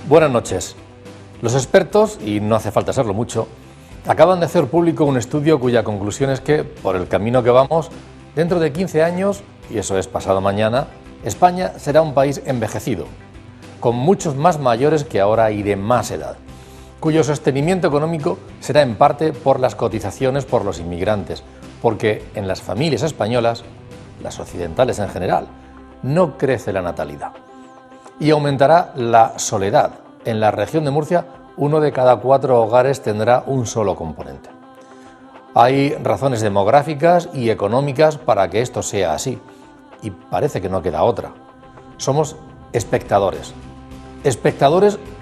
Buenas noches. Los expertos, y no hace falta serlo mucho, acaban de hacer público un estudio cuya conclusión es que, por el camino que vamos, dentro de 15 años, y eso es pasado mañana, España será un país envejecido, con muchos más mayores que ahora y de más edad, cuyo sostenimiento económico será en parte por las cotizaciones por los inmigrantes, porque en las familias españolas, las occidentales en general, no crece la natalidad. Y aumentará la soledad. En la región de Murcia, 1 de cada 4 hogares tendrá un solo componente. Hay razones demográficas y económicas para que esto sea así, y parece que no queda otra. Somos espectadores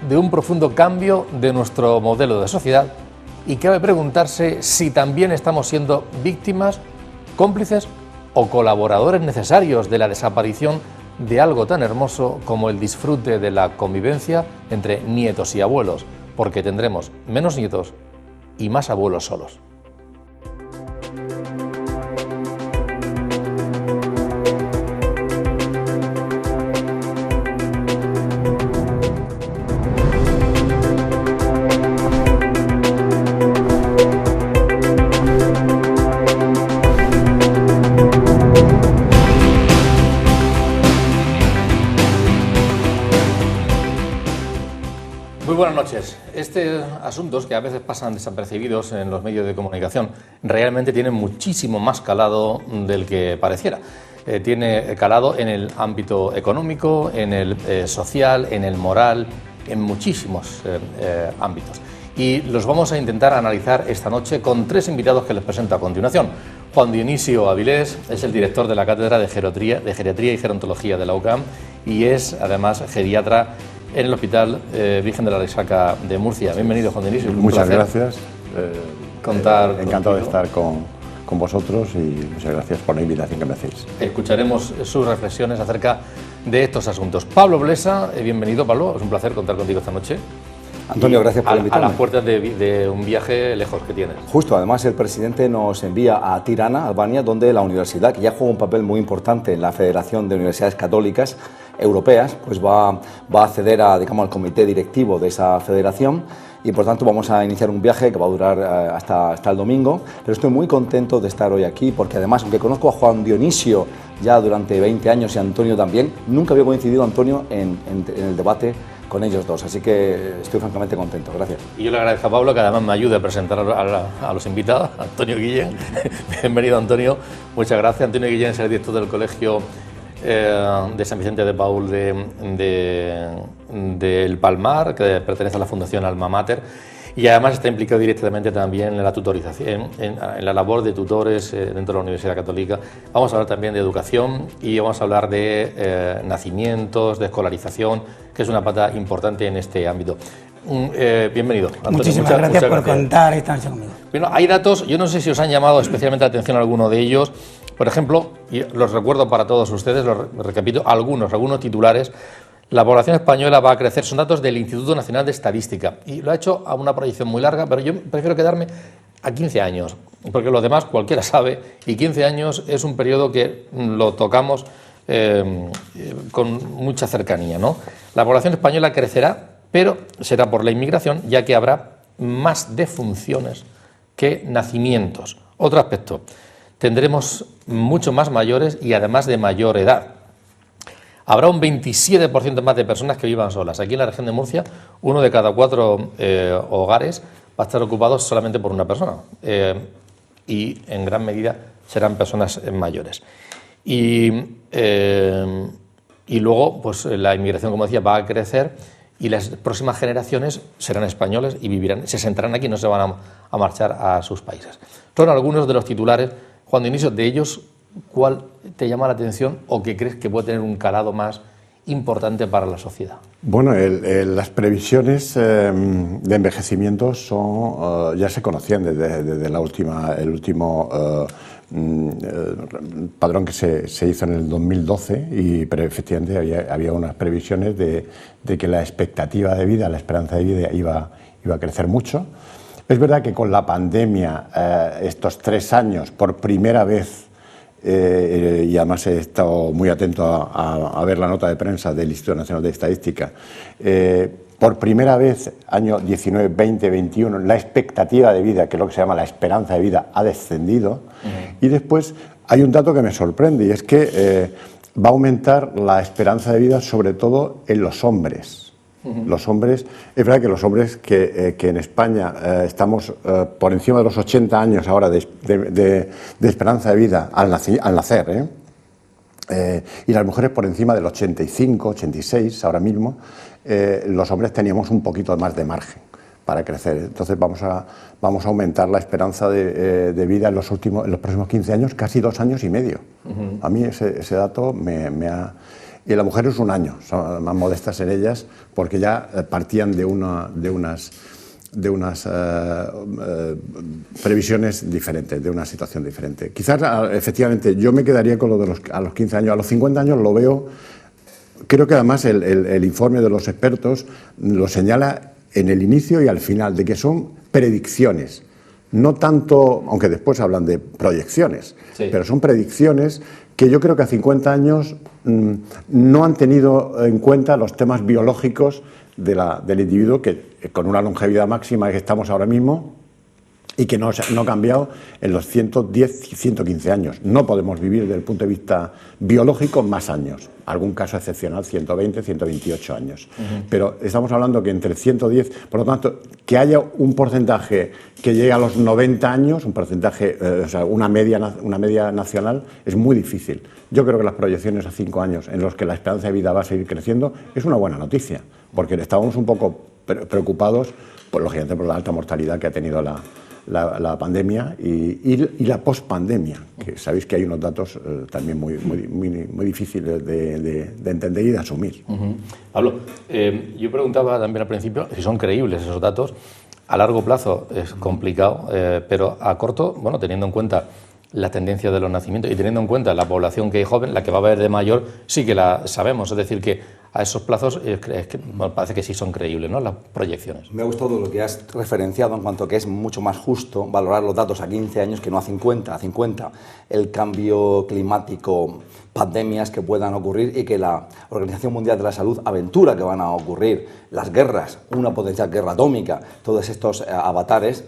de un profundo cambio de nuestro modelo de sociedad, y cabe preguntarse si también estamos siendo víctimas, cómplices o colaboradores necesarios de la desaparición de algo tan hermoso como el disfrute de la convivencia entre nietos y abuelos, porque tendremos menos nietos y más abuelos solos. Buenas noches. Asuntos que a veces pasan desapercibidos en los medios de comunicación realmente tienen muchísimo más calado del que pareciera. Tiene calado en el ámbito económico, en el social, en el moral, en muchísimos ámbitos. Y los vamos a intentar analizar esta noche con 3 invitados que les presento a continuación. Juan Dionisio Avilés es el director de la Cátedra de Geriatría y Gerontología de la UCAM y es además geriatra en el Hospital Virgen de la Resaca de Murcia. Bienvenido, Juan Dionisio. Muchas gracias. Encantado de estar con vosotros y muchas gracias por la invitación que me hacéis. Escucharemos sus reflexiones acerca de estos asuntos. Pablo Blesa, bienvenido, Pablo. Es un placer contar contigo esta noche. Antonio, gracias por invitarme. A las puertas de un viaje lejos que tienes. Justo, además el presidente nos envía a Tirana, Albania, donde la universidad, que ya juega un papel muy importante en la Federación de Universidades Católicas Europeas, pues va a acceder al comité directivo de esa federación y por tanto vamos a iniciar un viaje que va a durar hasta el domingo, pero estoy muy contento de estar hoy aquí porque además, aunque conozco a Juan Dionisio ya durante 20 años y a Antonio también, nunca había coincidido Antonio en el debate con ellos dos, así que estoy francamente contento. Gracias. Y yo le agradezco a Pablo que además me ayude a presentar a los invitados. Antonio Guillén, bienvenido Antonio, muchas gracias. Antonio Guillén es el director del Colegio de San Vicente de Paúl del Palmar, que pertenece a la Fundación Alma Mater, y además está implicado directamente también en la tutorización, en la labor de tutores dentro de la Universidad Católica. Vamos a hablar también de educación y vamos a hablar de nacimientos, de escolarización, que es una pata importante en este ámbito. Bienvenido, Antonio. Muchísimas gracias por contar esta noche conmigo. Bueno, hay datos, yo no sé si os han llamado especialmente la atención alguno de ellos. Por ejemplo, y los recuerdo para todos ustedes, los repito, algunos titulares. La población española va a crecer, son datos del Instituto Nacional de Estadística, y lo ha hecho a una proyección muy larga, pero yo prefiero quedarme a 15 años, porque los demás cualquiera sabe, y 15 años es un periodo que lo tocamos con mucha cercanía, ¿no? La población española crecerá, pero será por la inmigración, ya que habrá más defunciones que nacimientos. Otro aspecto, tendremos mucho más mayores y además de mayor edad. Habrá un 27% más de personas que vivan solas. Aquí en la región de Murcia, 1 de cada 4 hogares va a estar ocupado solamente por una persona. Y en gran medida serán personas mayores. Y luego, pues la inmigración, como decía, va a crecer y las próximas generaciones serán españoles y vivirán, se sentarán aquí y no se van a marchar a sus países. Son algunos de los titulares. Juan Dionisio, de ellos, ¿cuál te llama la atención o qué crees que puede tener un calado más importante para la sociedad? Bueno, las previsiones de envejecimiento ya se conocían desde el último padrón que se hizo en el 2012, pero efectivamente había unas previsiones de que la expectativa de vida, la esperanza de vida iba a crecer mucho. Es verdad que con la pandemia, estos 3 años, por primera vez, y además he estado muy atento a ver la nota de prensa del Instituto Nacional de Estadística, por primera vez, año 19, 20, 21, la expectativa de vida, que es lo que se llama la esperanza de vida, ha descendido. Y después hay un dato que me sorprende, y es que va a aumentar la esperanza de vida sobre todo en los hombres. Los hombres, es verdad que los hombres que en España estamos por encima de los 80 años ahora de esperanza de vida al nacer, y las mujeres por encima del 85, 86 ahora mismo, los hombres teníamos un poquito más de margen para crecer. Entonces vamos a aumentar la esperanza de vida en los próximos 15 años, casi 2 años y medio. A mí ese dato me ha... Y la mujer es 1 año, son más modestas en ellas, porque ya partían de unas previsiones diferentes, de una situación diferente. Quizás, efectivamente, yo me quedaría con lo de a los 15 años. A los 50 años lo veo, creo que además el informe de los expertos lo señala en el inicio y al final, de que son predicciones. No tanto, aunque después hablan de proyecciones, sí, pero son predicciones que yo creo que a 50 años no han tenido en cuenta los temas biológicos del individuo, que con una longevidad máxima que estamos ahora mismo y que no ha cambiado en los 110, 115 años. No podemos vivir desde el punto de vista biológico más años. Algún caso excepcional, 120, 128 años. Pero estamos hablando que entre 110, por lo tanto, que haya un porcentaje que llegue a los 90 años, un porcentaje, o sea, una media nacional, es muy difícil. Yo creo que las proyecciones a 5 años en los que la esperanza de vida va a seguir creciendo es una buena noticia, porque estábamos un poco preocupados, pues, lógicamente, por la alta mortalidad que ha tenido la pandemia y la pospandemia, que sabéis que hay unos datos también muy difíciles de entender y de asumir. Pablo, yo preguntaba también al principio si son creíbles esos datos. A largo plazo es complicado, pero a corto, bueno, teniendo en cuenta la tendencia de los nacimientos y teniendo en cuenta la población que hay joven, la que va a haber de mayor, sí que la sabemos. Es decir, que a esos plazos me parece que sí son creíbles, ¿no?, las proyecciones. Me ha gustado lo que has referenciado en cuanto a que es mucho más justo valorar los datos a 15 años que no a 50. A 50 el cambio climático, pandemias que puedan ocurrir y que la Organización Mundial de la Salud aventura que van a ocurrir, las guerras, una potencial guerra atómica, todos estos avatares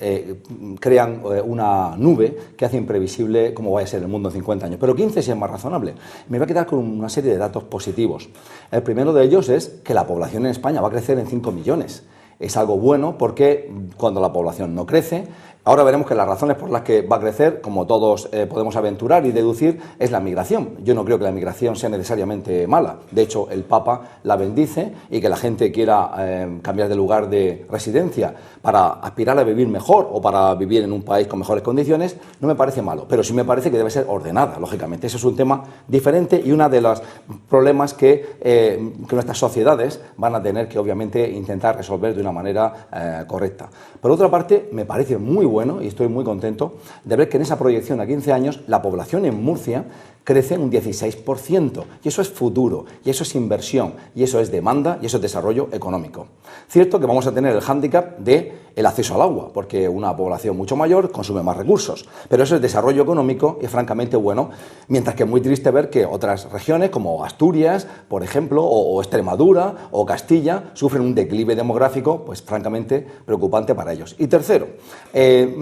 crean una nube que hace imprevisible cómo vaya a ser el mundo en 50 años. Pero 15 sí es más razonable. Me voy a quedar con una serie de datos positivos. El primero de ellos es que la población en España va a crecer en 5 millones. Es algo bueno porque cuando la población no crece, ahora veremos que las razones por las que va a crecer, como todos podemos aventurar y deducir, es la migración. Yo no creo que la migración sea necesariamente mala. De hecho, el Papa la bendice, y que la gente quiera cambiar de lugar de residencia para aspirar a vivir mejor o para vivir en un país con mejores condiciones, no me parece malo. Pero sí me parece que debe ser ordenada, lógicamente. Ese es un tema diferente y uno de los problemas que nuestras sociedades van a tener que, obviamente, intentar resolver de una manera correcta. Por otra parte, me parece muy bueno y estoy muy contento de ver que en esa proyección a 15 años la población en Murcia crece en un 16%, y eso es futuro, y eso es inversión, y eso es demanda, y eso es desarrollo económico. Cierto que vamos a tener el hándicap de el acceso al agua, porque una población mucho mayor consume más recursos, pero eso es desarrollo económico y es francamente bueno, mientras que es muy triste ver que otras regiones como Asturias, por ejemplo, o Extremadura o Castilla sufren un declive demográfico, pues francamente preocupante para ellos. Y tercero,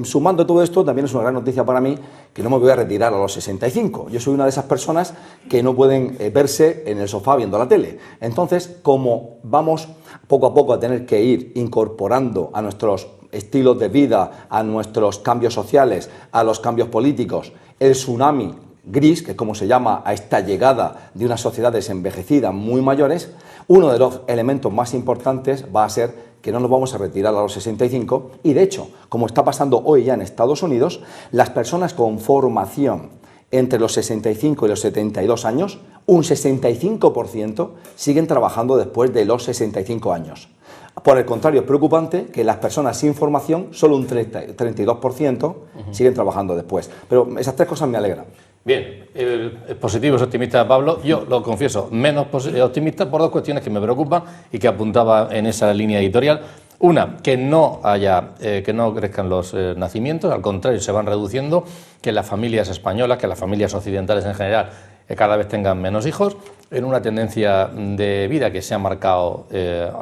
sumando todo esto, también es una gran noticia para mí que no me voy a retirar a los 65. Yo soy una de esas personas que no pueden verse en el sofá viendo la tele. Entonces, como vamos poco a poco a tener que ir incorporando a nuestros estilos de vida, a nuestros cambios sociales, a los cambios políticos, el tsunami gris, que es como se llama a esta llegada de unas sociedades envejecidas muy mayores, uno de los elementos más importantes va a ser que no nos vamos a retirar a los 65 y, de hecho, como está pasando hoy ya en Estados Unidos, las personas con formación entre los 65 y los 72 años, un 65% siguen trabajando después de los 65 años. Por el contrario, es preocupante que las personas sin formación, solo un 32% siguen trabajando después. Pero esas tres cosas me alegran. Bien, el positivo es optimista, Pablo. Yo lo confieso, menos optimista por dos cuestiones que me preocupan y que apuntaba en esa línea editorial. Una, que no crezcan los nacimientos, al contrario, se van reduciendo, que las familias españolas, que las familias occidentales en general que cada vez tengan menos hijos, en una tendencia de vida que se ha marcado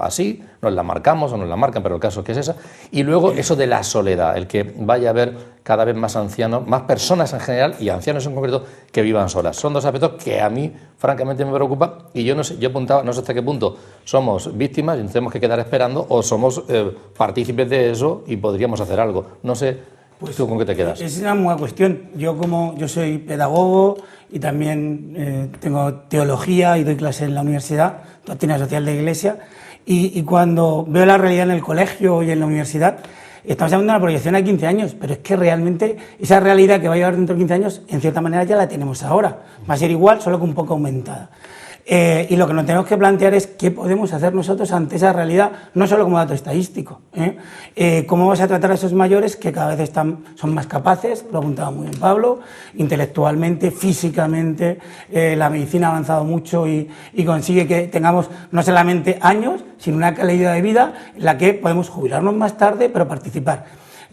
así, nos la marcamos o nos la marcan, pero el caso es que es esa, y luego eso de la soledad, el que vaya a haber cada vez más ancianos, más personas en general y ancianos en concreto que vivan solas. Son dos aspectos que a mí francamente me preocupa y yo no sé, yo apuntaba, no sé hasta qué punto somos víctimas y nos tenemos que quedar esperando o somos partícipes de eso y podríamos hacer algo. No sé, pues, ¿tú con qué te quedas? Es una buena cuestión. Yo soy pedagogo y también tengo teología y doy clases en la universidad, doctrina social de Iglesia, y cuando veo la realidad en el colegio y en la universidad, estamos hablando de una proyección a 15 años, pero es que realmente esa realidad que va a llevar dentro de 15 años, en cierta manera ya la tenemos ahora. Va a ser igual, solo que un poco aumentada. Y lo que nos tenemos que plantear es qué podemos hacer nosotros ante esa realidad, no solo como dato estadístico. ¿Cómo vamos a tratar a esos mayores que cada vez son más capaces? Lo apuntaba muy bien Pablo, intelectualmente, físicamente, la medicina ha avanzado mucho y consigue que tengamos no solamente años, sino una calidad de vida en la que podemos jubilarnos más tarde, pero participar.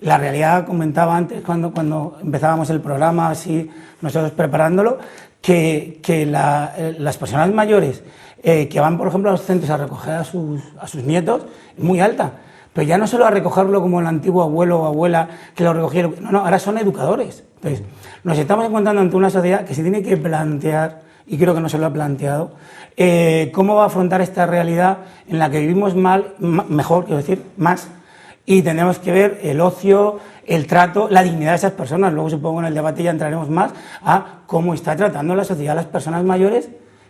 La realidad, comentaba antes, cuando empezábamos el programa, así nosotros preparándolo, que las personas mayores que van, por ejemplo, a los centros a recoger a sus nietos, es muy alta. Pero ya no solo a recogerlo como el antiguo abuelo o abuela que lo recogieron, no, ahora son educadores. Entonces, nos estamos encontrando ante una sociedad que se tiene que plantear, y creo que no se lo ha planteado, cómo va a afrontar esta realidad en la que vivimos mejor, quiero decir, más, y tenemos que ver el ocio, el trato, la dignidad de esas personas. Luego supongo en el debate ya entraremos más a cómo está tratando la sociedad a las personas mayores,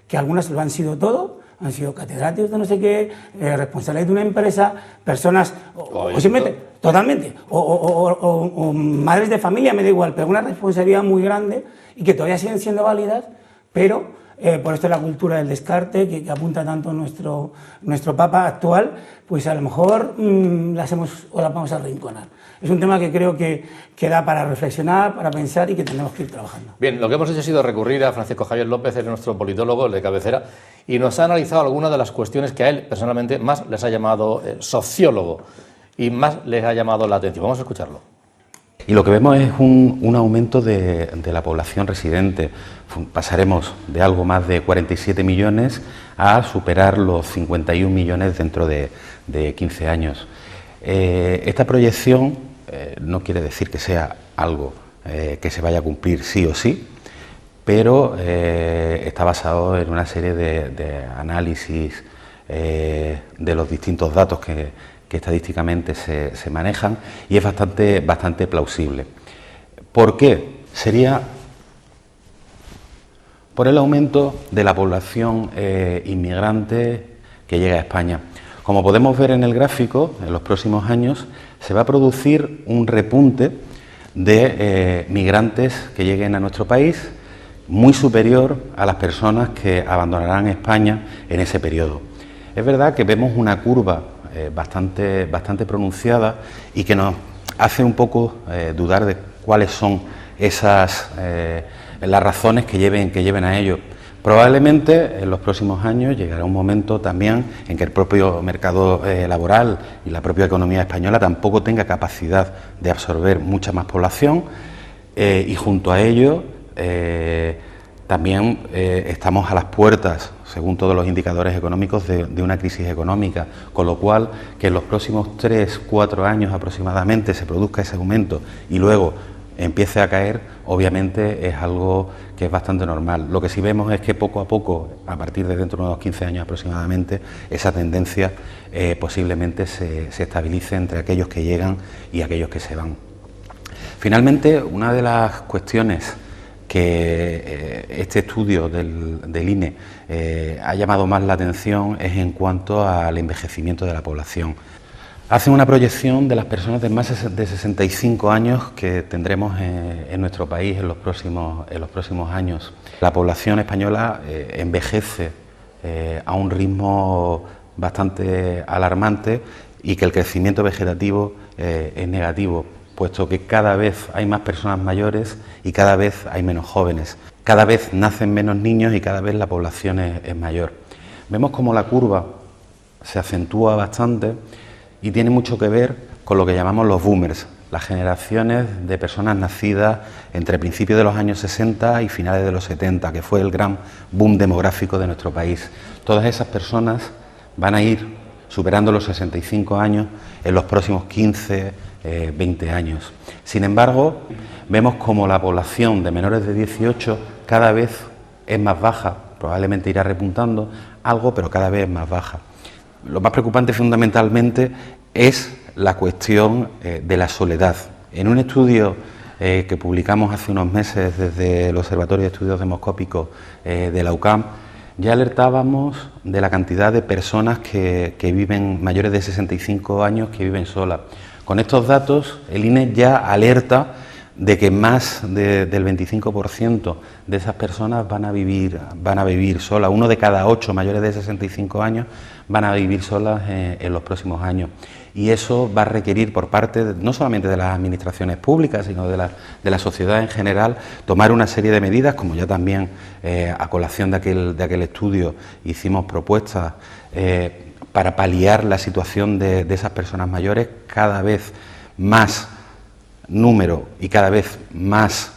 que algunas lo han sido todo, han sido catedráticos de no sé qué, responsables de una empresa, personas, o simplemente, totalmente, o madres de familia, me da igual, pero una responsabilidad muy grande y que todavía siguen siendo válidas, pero por esto la cultura del descarte, que apunta tanto nuestro Papa actual, pues a lo mejor las vamos a arrinconar. Es un tema que creo que da para reflexionar, para pensar y que tenemos que ir trabajando. Bien, lo que hemos hecho ha sido recurrir a Francisco Javier López, es nuestro politólogo, el de cabecera, y nos ha analizado algunas de las cuestiones que a él personalmente más les ha llamado sociólogo y más les ha llamado la atención. Vamos a escucharlo. Y lo que vemos es un aumento de la población residente. Pasaremos de algo más de 47 millones a superar los 51 millones dentro de 15 años. Esta proyección no quiere decir que sea algo que se vaya a cumplir sí o sí, pero está basado en una serie de análisis de los distintos datos que estadísticamente se manejan y es bastante plausible. ¿Por qué? Sería por el aumento de la población inmigrante que llega a España. Como podemos ver en el gráfico, en los próximos años se va a producir un repunte de migrantes que lleguen a nuestro país muy superior a las personas que abandonarán España en ese periodo. Es verdad que vemos una curva bastante pronunciada y que nos hace un poco dudar de cuáles son las razones que lleven a ello. Probablemente en los próximos años llegará un momento también en que el propio mercado laboral y la propia economía española tampoco tenga capacidad de absorber mucha más población y junto a ello también estamos a las puertas, según todos los indicadores económicos, de una crisis económica, con lo cual que en los próximos 3-4 años aproximadamente se produzca ese aumento y luego empiece a caer, obviamente es algo que es bastante normal. Lo que sí vemos es que poco a poco, a partir de dentro de unos 15 años aproximadamente, esa tendencia posiblemente se estabilice entre aquellos que llegan y aquellos que se van. Finalmente, una de las cuestiones que este estudio del INE ha llamado más la atención es en cuanto al envejecimiento de la población. Hacen una proyección de las personas de más de 65 años que tendremos en nuestro país en los próximos años. La población española envejece a un ritmo bastante alarmante y que el crecimiento vegetativo es negativo, puesto que cada vez hay más personas mayores y cada vez hay menos jóvenes. Cada vez nacen menos niños y cada vez la población es mayor. Vemos como la curva se acentúa bastante y tiene mucho que ver con lo que llamamos los boomers, las generaciones de personas nacidas entre principios de los años 60 y finales de los 70, que fue el gran boom demográfico de nuestro país. Todas esas personas van a ir superando los 65 años en los próximos 15, 20 años. Sin embargo, vemos como la población de menores de 18 cada vez es más baja, probablemente irá repuntando algo, pero cada vez es más baja. Lo más preocupante fundamentalmente es la cuestión de la soledad. En un estudio que publicamos hace unos meses desde el Observatorio de Estudios Demoscópicos de la UCAM, ya alertábamos de la cantidad de personas que viven mayores de 65 años que viven solas. Con estos datos, el INE ya alerta de que más del 25% de esas personas van a vivir solas. 1 de cada 8 mayores de 65 años van a vivir solas en los próximos años. Y eso va a requerir por parte no solamente de las administraciones públicas, sino de la sociedad en general, tomar una serie de medidas, como ya también a colación de aquel estudio hicimos propuestas para paliar la situación de esas personas mayores, cada vez más número y cada vez más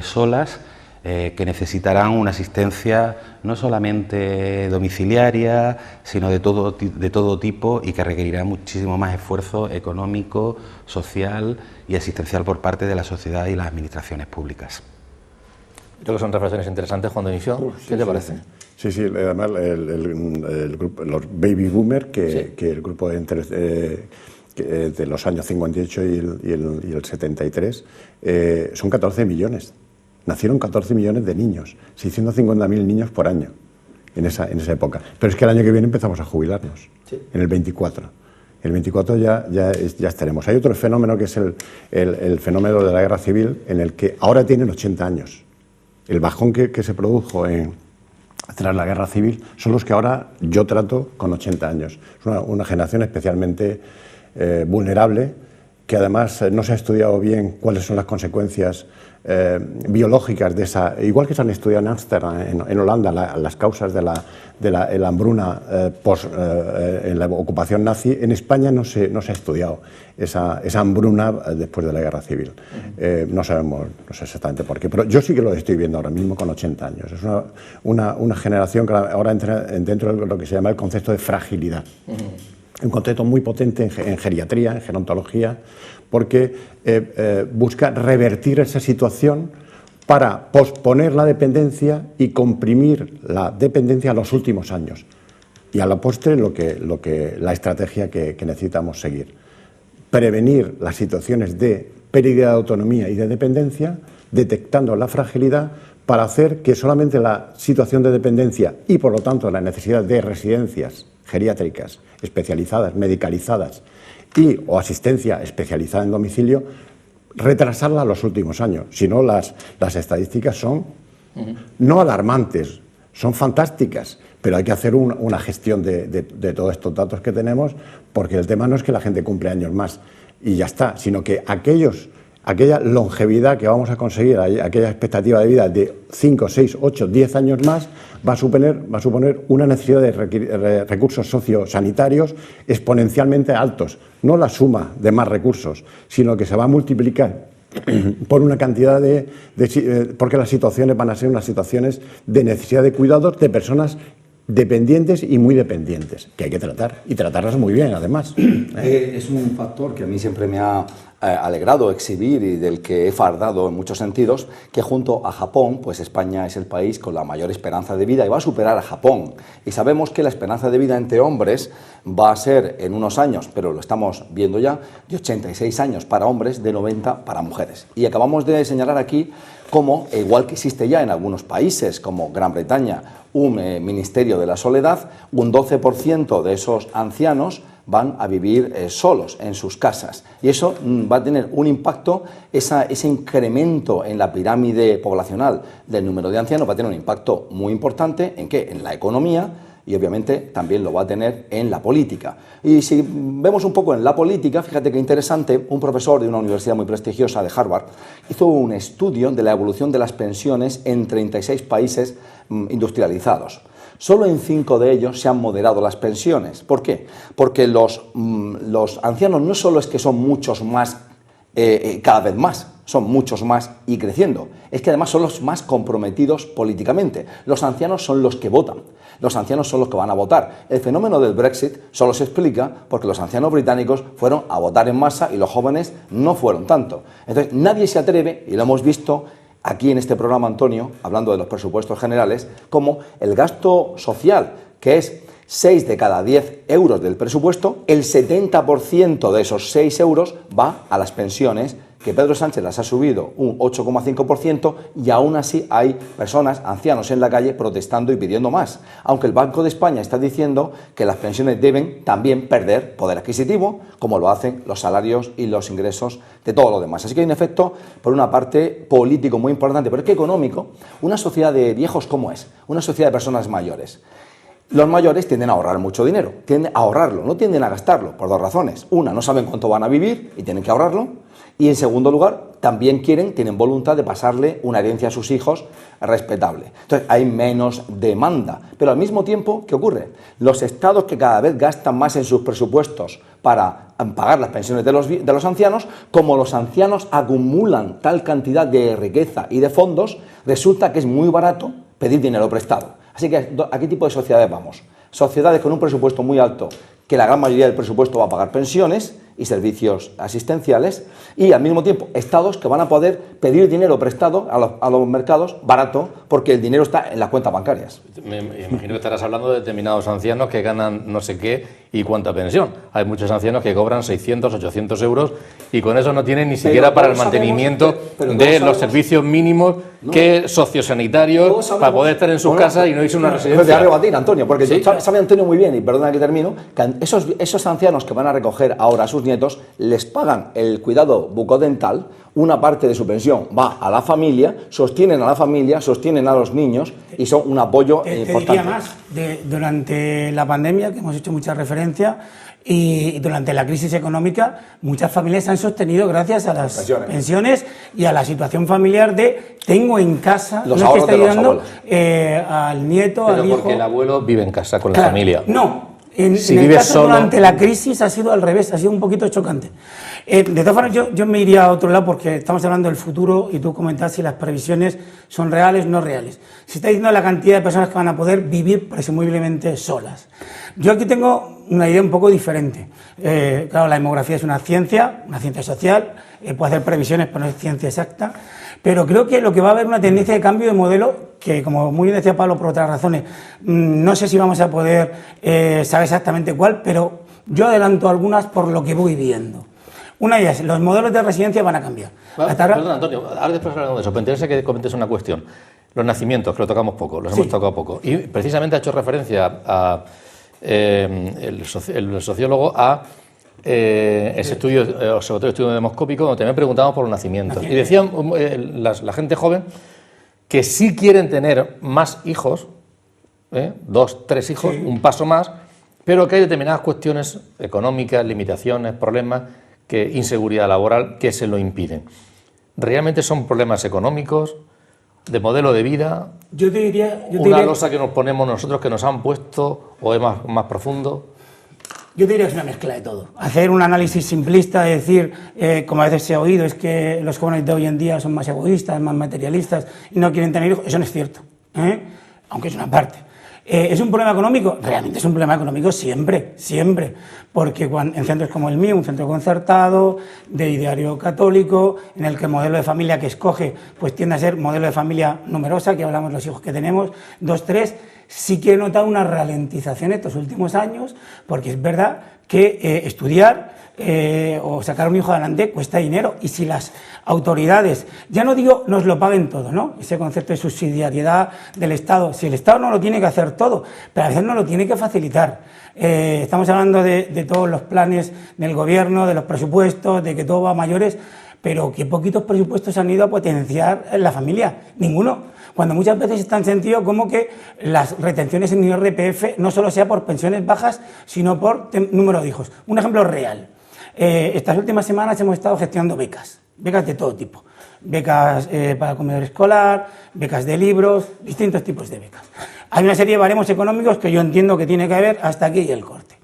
solas, que necesitarán una asistencia no solamente domiciliaria, sino de todo tipo, y que requerirá muchísimo más esfuerzo económico, social y asistencial por parte de la sociedad y las administraciones públicas. Creo que son reflexiones interesantes, Juan Dionisio. ¿Qué te parece? Sí, además el grupo, los baby boomers, que el grupo de los años 58 y el 73, son 14 millones. Nacieron 14 millones de niños, 650.000 niños por año en esa época. Pero es que el año que viene empezamos a jubilarnos, en el 24. En el 24 ya estaremos. Hay otro fenómeno que es el fenómeno de la guerra civil, en el que ahora tienen 80 años. El bajón que se produjo tras la guerra civil son los que ahora yo trato con 80 años. Es una generación especialmente vulnerable, que además no se ha estudiado bien cuáles son las consecuencias biológicas de esa, igual que se han estudiado en Ámsterdam, en Holanda, las causas de la hambruna en la ocupación nazi. En España no se ha estudiado esa hambruna después de la guerra civil. No sé exactamente por qué, pero yo sí que lo estoy viendo ahora mismo con 80 años. Es una generación que ahora entra dentro de lo que se llama el concepto de fragilidad. Un concepto muy potente en geriatría, en gerontología, porque busca revertir esa situación para posponer la dependencia y comprimir la dependencia a los últimos años. Y a la postre la estrategia que necesitamos seguir. Prevenir las situaciones de pérdida de autonomía y de dependencia, detectando la fragilidad, para hacer que solamente la situación de dependencia y, por lo tanto, la necesidad de residencias geriátricas especializadas, medicalizadas o asistencia especializada en domicilio, retrasarla a los últimos años. Si no, las estadísticas son no alarmantes, son fantásticas, pero hay que hacer una gestión de todos estos datos que tenemos, porque el tema no es que la gente cumple años más y ya está, sino que aquella longevidad que vamos a conseguir, aquella expectativa de vida de 5, 6, 8, 10 años más, va a suponer una necesidad de recursos sociosanitarios exponencialmente altos. No la suma de más recursos, sino que se va a multiplicar por una cantidad porque las situaciones van a ser unas situaciones de necesidad de cuidados de personas dependientes y muy dependientes, que hay que tratar, y tratarlas muy bien, además. Es un factor que a mí siempre me ha alegrado exhibir y del que he fardado en muchos sentidos, que junto a Japón, pues España es el país con la mayor esperanza de vida y va a superar a Japón. Y sabemos que la esperanza de vida entre hombres va a ser en unos años, pero lo estamos viendo ya, de 86 años para hombres, de 90 para mujeres. Y acabamos de señalar aquí cómo, igual que existe ya en algunos países como Gran Bretaña, un ministerio de la soledad, un 12% de esos ancianos van a vivir solos en sus casas. Y eso va a tener un impacto, ese incremento en la pirámide poblacional del número de ancianos va a tener un impacto muy importante. ¿En qué? En la economía, y obviamente también lo va a tener en la política. Y si vemos un poco en la política, fíjate qué interesante, un profesor de una universidad muy prestigiosa de Harvard hizo un estudio de la evolución de las pensiones en 36 países industrializados. Solo en 5 de ellos se han moderado las pensiones. ¿Por qué? Porque los ancianos no solo es que son muchos más cada vez más. Son muchos más y creciendo. Es que además son los más comprometidos políticamente. Los ancianos son los que votan. Los ancianos son los que van a votar. El fenómeno del Brexit solo se explica porque los ancianos británicos fueron a votar en masa y los jóvenes no fueron tanto. Entonces nadie se atreve, y lo hemos visto aquí en este programa, Antonio, hablando de los presupuestos generales, como el gasto social, que es 6 de cada 10 euros del presupuesto, el 70% de esos 6 euros va a las pensiones, que Pedro Sánchez las ha subido un 8,5% y aún así hay personas, ancianos en la calle protestando y pidiendo más. Aunque el Banco de España está diciendo que las pensiones deben también perder poder adquisitivo, como lo hacen los salarios y los ingresos de todo lo demás. Así que hay un efecto, por una parte, político muy importante, pero es que económico. Una sociedad de viejos, ¿cómo es? Una sociedad de personas mayores. Los mayores tienden a ahorrar mucho dinero, tienden a ahorrarlo, no tienden a gastarlo, por dos razones. Una, no saben cuánto van a vivir y tienen que ahorrarlo. Y en segundo lugar, también tienen voluntad de pasarle una herencia a sus hijos respetable. Entonces hay menos demanda. Pero al mismo tiempo, ¿qué ocurre? Los estados que cada vez gastan más en sus presupuestos para pagar las pensiones de los ancianos, como los ancianos acumulan tal cantidad de riqueza y de fondos, resulta que es muy barato pedir dinero prestado. Así que, ¿a qué tipo de sociedades vamos? Sociedades con un presupuesto muy alto, que la gran mayoría del presupuesto va a pagar pensiones y servicios asistenciales, y al mismo tiempo estados que van a poder pedir dinero prestado a los mercados barato porque el dinero está en las cuentas bancarias. Me imagino que estarás hablando de determinados ancianos que ganan no sé qué y cuánta pensión. Hay muchos ancianos que cobran 600, 800 euros y con eso no tienen ni siquiera para el mantenimiento de los servicios mínimos que sociosanitarios para poder estar en sus casas y no irse a una residencia. Te voy a rebatir, Antonio, porque ¿Sí? sabe Antonio muy bien, y perdona que termino, que esos ancianos que van a recoger ahora a sus nietos, les pagan el cuidado bucodental, una parte de su pensión va a la familia, sostienen a la familia, sostienen a los niños y son un apoyo importante. Te diría más, durante la pandemia, que hemos hecho mucha referencia, y durante la crisis económica, muchas familias se han sostenido gracias a las pensiones y a la situación familiar de tengo en casa, los no es que esté ayudando al nieto, pero al hijo. porque el abuelo vive en casa con Claro, la familia. No. En Si el vives caso solo, durante la crisis ha sido al revés, ha sido un poquito chocante. De todas formas, yo me iría a otro lado porque estamos hablando del futuro y tú comentas si las previsiones son reales o no reales. Se está diciendo la cantidad de personas que van a poder vivir presumiblemente solas. Yo aquí tengo una idea un poco diferente. Claro, la demografía es una ciencia social, puede hacer previsiones, pero no es ciencia exacta. Pero creo que lo que va a haber una tendencia de cambio de modelo que, como muy bien decía Pablo, por otras razones, no sé si vamos a poder saber exactamente cuál, pero yo adelanto algunas por lo que voy viendo. Una de ellas, los modelos de residencia van a cambiar. Perdón, Antonio, ahora después hablamos de eso, pero interesa que comentes una cuestión. Los nacimientos, que lo tocamos poco, los hemos tocado poco. Y precisamente ha hecho referencia a el sociólogo a ese estudio, observatorio de estudio demoscópico, donde también preguntábamos por los nacimientos. Y decían la gente joven que sí quieren tener más hijos, 2, 3 hijos, un paso más, pero que hay determinadas cuestiones económicas, limitaciones, problemas, inseguridad laboral, que se lo impiden. ¿Realmente son problemas económicos, de modelo de vida? Yo te diría, ¿Una losa que nos ponemos nosotros, que nos han puesto, o es más profundo? Yo diría que es una mezcla de todo. Hacer un análisis simplista de decir, como a veces se ha oído, es que los jóvenes de hoy en día son más egoístas, más materialistas y no quieren tener hijos, eso no es cierto, aunque es una parte. ¿Es un problema económico? Realmente es un problema económico siempre, porque en centros como el mío, un centro concertado, de ideario católico, en el que el modelo de familia que escoge pues tiende a ser modelo de familia numerosa, que hablamos de los hijos que tenemos, 2, 3, sí que he notado una ralentización estos últimos años, porque es verdad que estudiar o sacar un hijo adelante cuesta dinero, y si las autoridades, ya no digo nos lo paguen todo, ¿no? Ese concepto de subsidiariedad del Estado, si el Estado no lo tiene que hacer todo, pero a veces no lo tiene que facilitar. Estamos hablando de todos los planes del gobierno, de los presupuestos, de que todo va a mayores, pero ¿qué poquitos presupuestos han ido a potenciar la familia? Ninguno. Cuando muchas veces es tan sencillo como que las retenciones en IRPF no solo sea por pensiones bajas, sino por número de hijos. Un ejemplo real. Estas últimas semanas hemos estado gestionando becas de todo tipo. Becas para comedor escolar, becas de libros, distintos tipos de becas. Hay una serie de baremos económicos que yo entiendo que tiene que haber hasta aquí y el corte.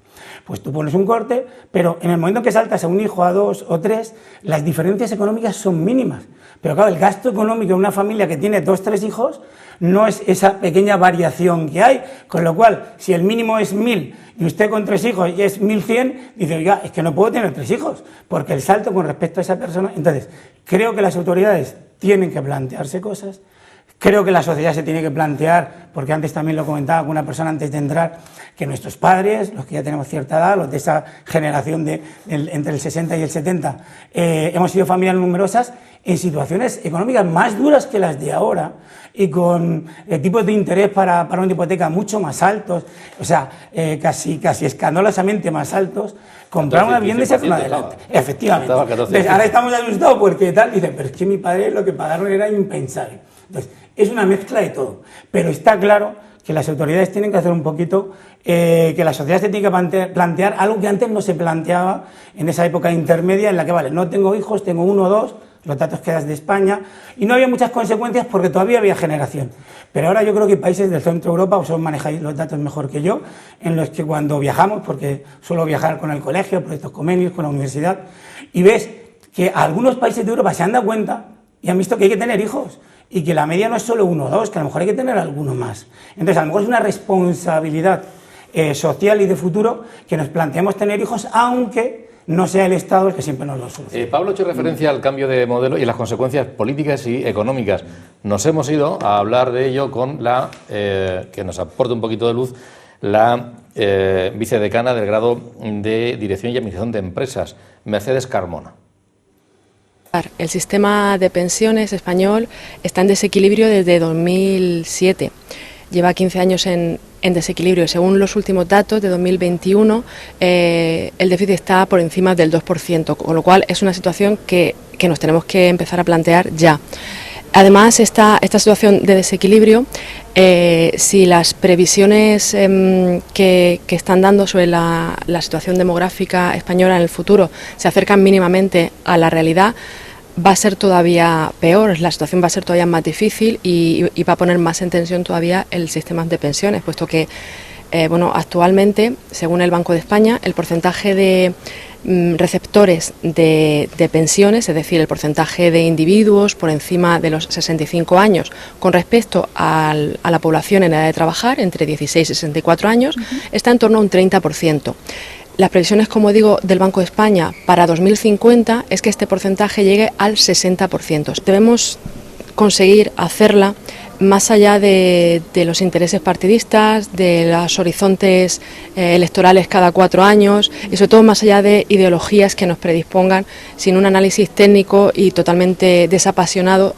pues tú pones un corte, pero en el momento que saltas a un hijo, a 2 o 3, las diferencias económicas son mínimas. Pero claro, el gasto económico de una familia que tiene 2 o 3 hijos no es esa pequeña variación que hay, con lo cual, si el mínimo es 1.000 y usted con 3 hijos y es 1.100, dice, oiga, es que no puedo tener 3 hijos, porque el salto con respecto a esa persona... Entonces, creo que las autoridades tienen que plantearse cosas, creo que la sociedad se tiene que plantear, porque antes también lo comentaba con una persona antes de entrar, que nuestros padres, los que ya tenemos cierta edad, los de esa generación entre el 60 y el 70, hemos sido familias numerosas en situaciones económicas más duras que las de ahora y con tipos de interés para una hipoteca mucho más altos, o sea, casi escandalosamente más altos. Comprar una vivienda y sacar una adelante. Efectivamente. Entonces, ahora estamos asustados porque tal, dicen, pero es que mi padre lo que pagaron era impensable. Entonces, es una mezcla de todo, pero está claro que las autoridades tienen que hacer un poquito, que la sociedad se tiene que plantear algo que antes no se planteaba en esa época intermedia en la que, vale, no tengo hijos, tengo 1 o 2, los datos que das de España, y no había muchas consecuencias porque todavía había generación. Pero ahora yo creo que países del centro de Europa, vosotros manejáis los datos mejor que yo, en los que cuando viajamos, porque suelo viajar con el colegio, por estos convenios, con la universidad, y ves que algunos países de Europa se han dado cuenta y han visto que hay que tener hijos, y que la media no es solo 1 o 2, que a lo mejor hay que tener alguno más. Entonces, a lo mejor es una responsabilidad social y de futuro que nos planteemos tener hijos, aunque no sea el Estado el que siempre nos lo solucione. Pablo ha hecho referencia al cambio de modelo y las consecuencias políticas y económicas. Nos hemos ido a hablar de ello con la, que nos aporta un poquito de luz, la vicedecana del grado de Dirección y Administración de Empresas, Mercedes Carmona. El sistema de pensiones español está en desequilibrio desde 2007. Lleva 15 años en desequilibrio. Según los últimos datos de 2021, el déficit está por encima del 2%, con lo cual es una situación que nos tenemos que empezar a plantear ya. Además, esta situación de desequilibrio, si las previsiones que están dando sobre la situación demográfica española en el futuro se acercan mínimamente a la realidad, va a ser todavía peor, la situación va a ser todavía más difícil y va a poner más en tensión todavía el sistema de pensiones, puesto que actualmente, según el Banco de España, el porcentaje de receptores de pensiones, es decir, el porcentaje de individuos por encima de los 65 años con respecto a la población en edad de trabajar, entre 16 y 64 años, está en torno a un 30%. Las previsiones, como digo, del Banco de España para 2050 es que este porcentaje llegue al 60%. Debemos conseguir hacerla más allá de los intereses partidistas, de los horizontes electorales cada 4 años y sobre todo más allá de ideologías que nos predispongan sin un análisis técnico y totalmente desapasionado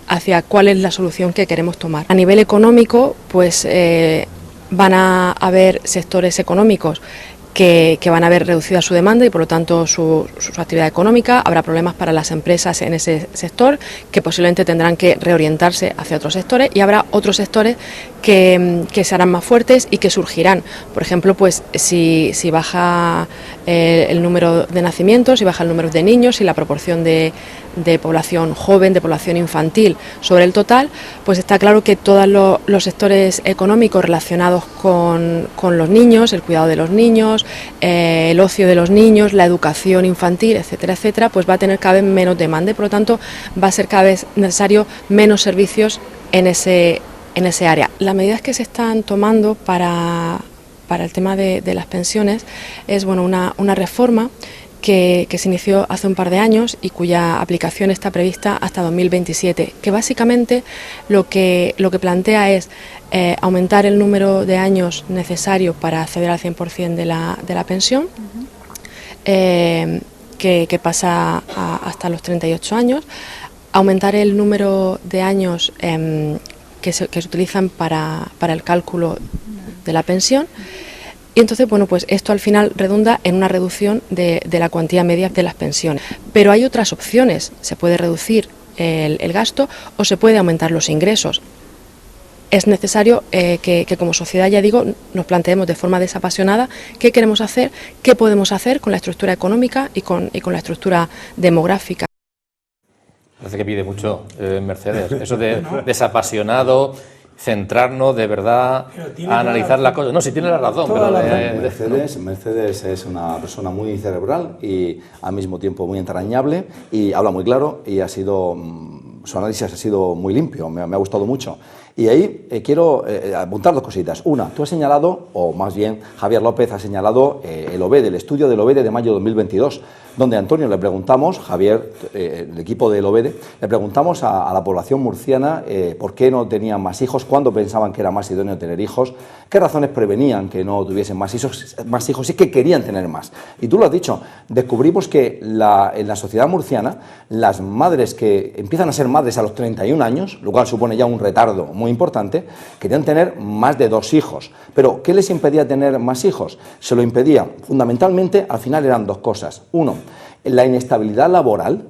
hacia cuál es la solución que queremos tomar. A nivel económico, pues van a haber sectores económicos que van a ver reducida su demanda y por lo tanto su actividad económica. Habrá problemas para las empresas en ese sector que posiblemente tendrán que reorientarse hacia otros sectores y habrá otros sectores que se harán más fuertes y que surgirán. Por ejemplo, pues si baja el número de nacimientos, si baja el número de niños, si la proporción de población joven, de población infantil sobre el total, pues está claro que todos los sectores económicos relacionados con los niños, el cuidado de los niños, el ocio de los niños, la educación infantil, etcétera, etcétera, pues va a tener cada vez menos demanda y por lo tanto va a ser cada vez necesario menos servicios en ese área. Las medidas que se están tomando para el tema de las pensiones es una reforma que se inició hace un par de años y cuya aplicación está prevista hasta 2027, que básicamente lo que plantea es aumentar el número de años necesario para acceder al 100% de la pensión, que pasa hasta los 38 años, aumentar el número de años que se utilizan para el cálculo de la pensión. Y entonces, pues esto al final redunda en una reducción de la cuantía media de las pensiones. Pero hay otras opciones, se puede reducir el gasto o se puede aumentar los ingresos. Es necesario que como sociedad, ya digo, nos planteemos de forma desapasionada qué queremos hacer, qué podemos hacer con la estructura económica y con la estructura demográfica. Parece que pide mucho Mercedes, eso de desapasionado, centrarnos de verdad a analizar la cosa. No, si tiene la razón, pero Mercedes es una persona muy cerebral y al mismo tiempo muy entrañable y habla muy claro y su análisis ha sido muy limpio, me ha gustado mucho. Y ahí quiero apuntar dos cositas. Una, tú has señalado, o más bien Javier López ha señalado el OBEDE, el estudio del OBEDE de mayo de 2022, donde a Antonio le preguntamos, Javier, el equipo del OBEDE, le preguntamos a la población murciana por qué no tenían más hijos, cuándo pensaban que era más idóneo tener hijos, qué razones prevenían que no tuviesen más hijos y que querían tener más. Y tú lo has dicho, descubrimos que en la sociedad murciana, las madres que empiezan a ser madres a los 31 años, lo cual supone ya un retardo muy importante, querían tener más de 2 hijos. Pero, ¿qué les impedía tener más hijos? Se lo impedía, fundamentalmente, al final eran 2 cosas. Uno, la inestabilidad laboral,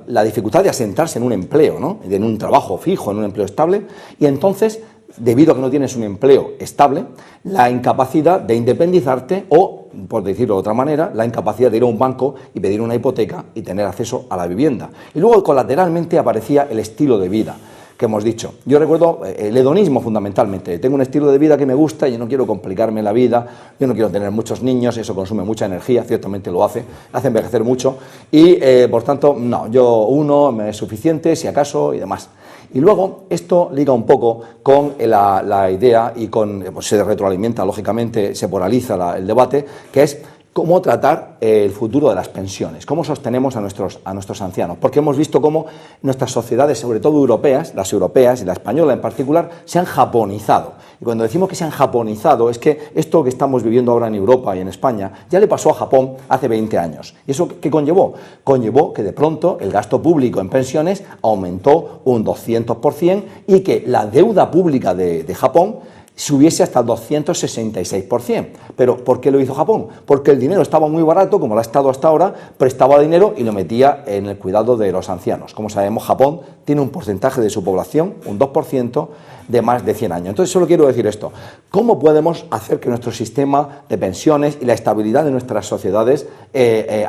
la dificultad de asentarse en un empleo, ¿no? En un trabajo fijo, en un empleo estable, y entonces, debido a que no tienes un empleo estable, la incapacidad de independizarte o, por decirlo de otra manera, la incapacidad de ir a un banco y pedir una hipoteca y tener acceso a la vivienda. Y luego, colateralmente, aparecía el estilo de vida que hemos dicho. Yo recuerdo el hedonismo fundamentalmente. Tengo un estilo de vida que me gusta y yo no quiero complicarme la vida, yo no quiero tener muchos niños, eso consume mucha energía, ciertamente lo hace envejecer mucho y por tanto, no, yo uno me es suficiente, si acaso y demás. Y luego esto liga un poco con la idea y pues se retroalimenta, lógicamente, se polariza el debate, que es cómo tratar el futuro de las pensiones, cómo sostenemos a nuestros ancianos, porque hemos visto cómo nuestras sociedades, sobre todo europeas, las europeas y la española en particular, se han japonizado. Y cuando decimos que se han japonizado es que esto que estamos viviendo ahora en Europa y en España ya le pasó a Japón hace 20 años. ¿Y eso qué conllevó? Conllevó que de pronto el gasto público en pensiones aumentó un 200% y que la deuda pública de Japón subiese hasta el 266%. ¿Pero por qué lo hizo Japón? Porque el dinero estaba muy barato, como lo ha estado hasta ahora, prestaba dinero y lo metía en el cuidado de los ancianos. Como sabemos, Japón tiene un porcentaje de su población, un 2%, de más de 100 años. Entonces, solo quiero decir esto. ¿Cómo podemos hacer que nuestro sistema de pensiones y la estabilidad de nuestras sociedades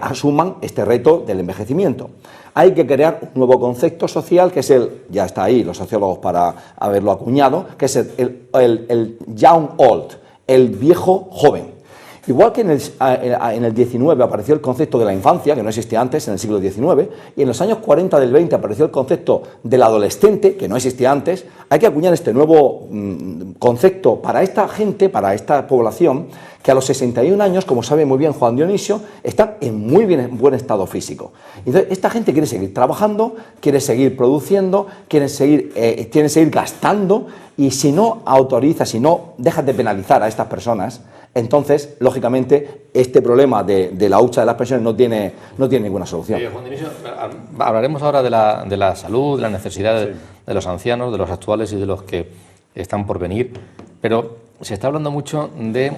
asuman este reto del envejecimiento? Hay que crear un nuevo concepto social que es ya está ahí los sociólogos para haberlo acuñado, que es el young old, el viejo joven. Igual que en el 19 apareció el concepto de la infancia, que no existía antes, en el siglo XIX, y en los años 40 del 20 apareció el concepto del adolescente, que no existía antes, hay que acuñar este nuevo concepto para esta gente, para esta población, que a los 61 años, como sabe muy bien Juan Dionisio, están en muy buen estado físico. Entonces, esta gente quiere seguir trabajando, quiere seguir produciendo, quiere seguir gastando, y si no autoriza, si no dejas de penalizar a estas personas, entonces, lógicamente, este problema de la hucha de las pensiones no tiene ninguna solución. Juan Dionisio, hablaremos ahora de la salud, de la necesidad de los ancianos, de los actuales y de los que están por venir, pero se está hablando mucho de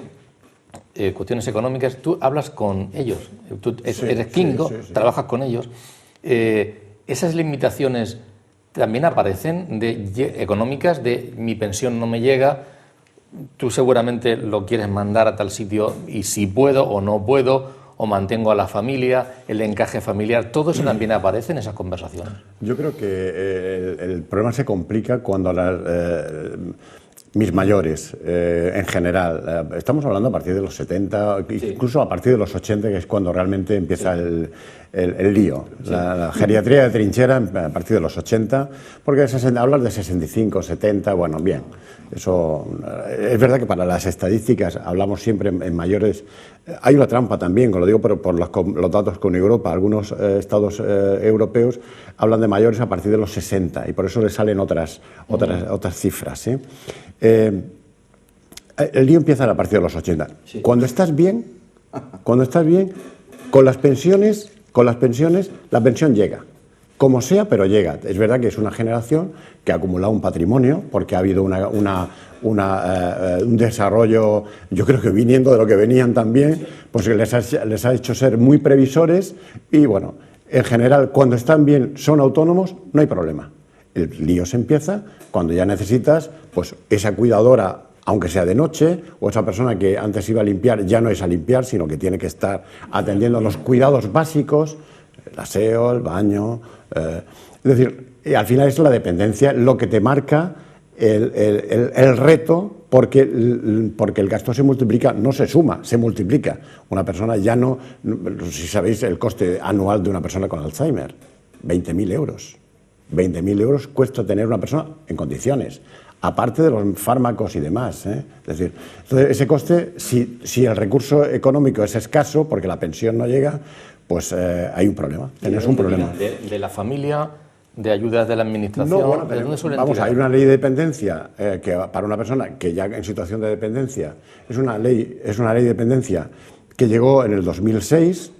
cuestiones económicas. Tú hablas con ellos, tú eres clínico, trabajas con ellos. ¿Esas limitaciones también aparecen económicas de mi pensión no me llega? Tú seguramente lo quieres mandar a tal sitio y si puedo o no puedo, o mantengo a la familia, el encaje familiar, ¿todo eso también aparece en esas conversaciones? Yo creo que el problema se complica cuando mis mayores, en general, estamos hablando a partir de los 70, incluso a partir de los 80, que es cuando realmente empieza el lío. La geriatría de trinchera a partir de los 80, porque hablar de 65, 70, bueno, bien. Eso es verdad que para las estadísticas hablamos siempre en mayores. Hay una trampa también, lo digo por los datos con Europa. Algunos estados europeos hablan de mayores a partir de los 60 y por eso les salen otras cifras, ¿sí? El lío empieza a partir de los 80. Sí. Cuando estás bien, con las pensiones, la pensión llega. Como sea, pero llega. Es verdad que es una generación que ha acumulado un patrimonio, porque ha habido un desarrollo, yo creo que viniendo de lo que venían también, pues que les ha hecho ser muy previsores y, bueno, en general, cuando están bien, son autónomos, no hay problema. El lío se empieza cuando ya necesitas, pues, esa cuidadora, aunque sea de noche, o esa persona que antes iba a limpiar, ya no es a limpiar, sino que tiene que estar atendiendo los cuidados básicos, el aseo, el baño. Es decir, al final es la dependencia lo que te marca el reto, porque el gasto se multiplica, no se suma, se multiplica. Una persona ya no si sabéis el coste anual de una persona con Alzheimer, 20.000 euros. 20.000 euros cuesta tener una persona en condiciones, aparte de los fármacos y demás, ¿eh? Es decir, entonces ese coste, si el recurso económico es escaso, porque la pensión no llega, pues hay un problema, tenés un problema. ¿De la familia, de ayudas de la administración? No, bueno, ¿De dónde suelen vamos, tirar? hay una ley de dependencia que para una persona que ya en situación de dependencia, es una ley de dependencia que llegó en el 2006,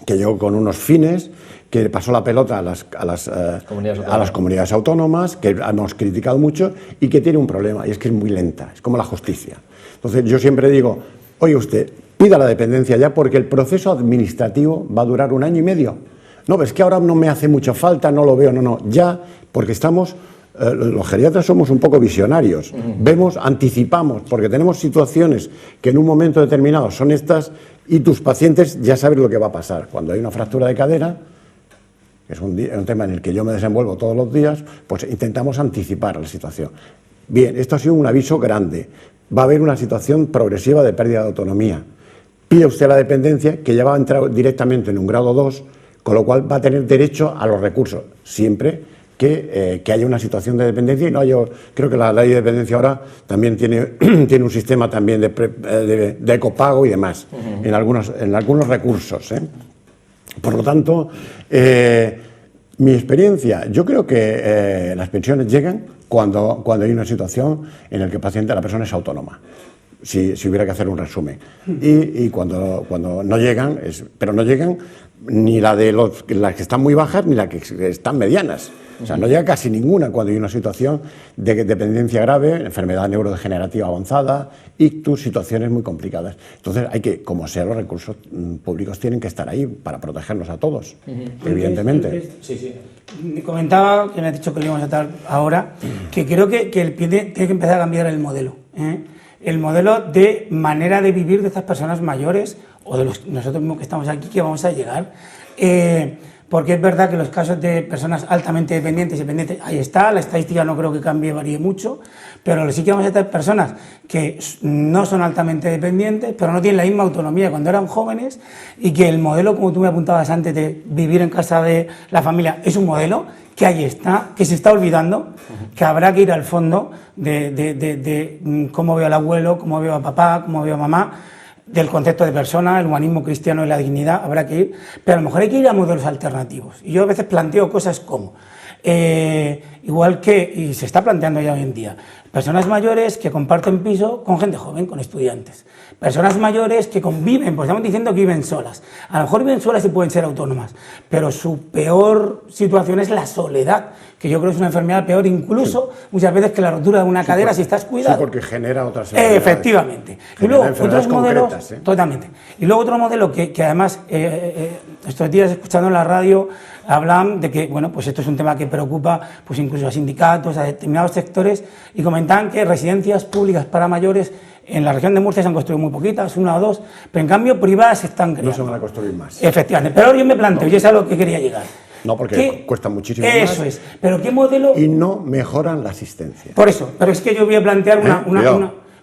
que llegó con unos fines, que pasó la pelota a las comunidades autónomas, que hemos criticado mucho y que tiene un problema, y es que es muy lenta, es como la justicia. Entonces yo siempre digo, oye usted, pida la dependencia ya porque el proceso administrativo va a durar 1 año y medio. No, es que ahora no me hace mucha falta, no lo veo, no, ya, porque estamos, los geriatras somos un poco visionarios, vemos, anticipamos, porque tenemos situaciones que en un momento determinado son estas y tus pacientes ya saben lo que va a pasar. Cuando hay una fractura de cadera, que es un tema en el que yo me desenvuelvo todos los días, pues intentamos anticipar la situación. Bien, esto ha sido un aviso grande. Va a haber una situación progresiva de pérdida de autonomía. Pide usted la dependencia, que ya va a entrar directamente en un grado 2, con lo cual va a tener derecho a los recursos, siempre que haya una situación de dependencia. Y no, yo creo que la ley de dependencia ahora también tiene un sistema también de ecopago y demás, en algunos recursos, ¿eh? Por lo tanto, mi experiencia, yo creo que las pensiones llegan cuando hay una situación en la que la persona es autónoma, si hubiera que hacer un resumen. Y cuando no llegan, pero no llegan ni las que están muy bajas ni las que están medianas. O sea, no llega casi ninguna cuando hay una situación de dependencia grave, enfermedad neurodegenerativa avanzada, ictus, situaciones muy complicadas. Entonces hay que, como sea, los recursos públicos tienen que estar ahí para protegernos a todos, evidentemente. Sí. Me comentaba, que me has dicho que lo íbamos a tratar ahora, que creo que el PIE tiene que empezar a cambiar el modelo, ¿eh? El modelo de manera de vivir de estas personas mayores o de nosotros mismos que estamos aquí, que vamos a llegar. Porque es verdad que los casos de personas altamente dependientes y dependientes, ahí está, la estadística no creo que cambie, varíe mucho, pero sí que vamos a tener personas que no son altamente dependientes, pero no tienen la misma autonomía cuando eran jóvenes, y que el modelo, como tú me apuntabas antes, de vivir en casa de la familia, es un modelo que ahí está, que se está olvidando, que habrá que ir al fondo de cómo veo al abuelo, cómo veo a papá, cómo veo a mamá, del concepto de persona, el humanismo cristiano y la dignidad, habrá que ir, pero a lo mejor hay que ir a modelos alternativos. Y yo a veces planteo cosas como, igual que, y se está planteando ya hoy en día, personas mayores que comparten piso con gente joven, con estudiantes. Personas mayores que conviven, pues estamos diciendo que viven solas. A lo mejor viven solas y pueden ser autónomas, pero su peor situación es la soledad, que yo creo que es una enfermedad peor incluso muchas veces que la rotura de una cadera si estás cuidado. Sí, porque genera otras enfermedades. Efectivamente. Y luego otros modelos, totalmente. Y luego otro modelo que además estos días escuchando en la radio hablan de que, bueno, pues esto es un tema que preocupa pues incluso a sindicatos, a determinados sectores, y comentaban que residencias públicas para mayores en la región de Murcia se han construido muy poquitas, 1 o 2, pero en cambio privadas se están creando. No se van a construir más. Efectivamente, pero ahora yo me planteo, y es a lo que quería llegar. No, porque cuesta muchísimo más. Eso es, pero ¿qué modelo? Y no mejoran la asistencia. Por eso, pero es que yo voy a plantear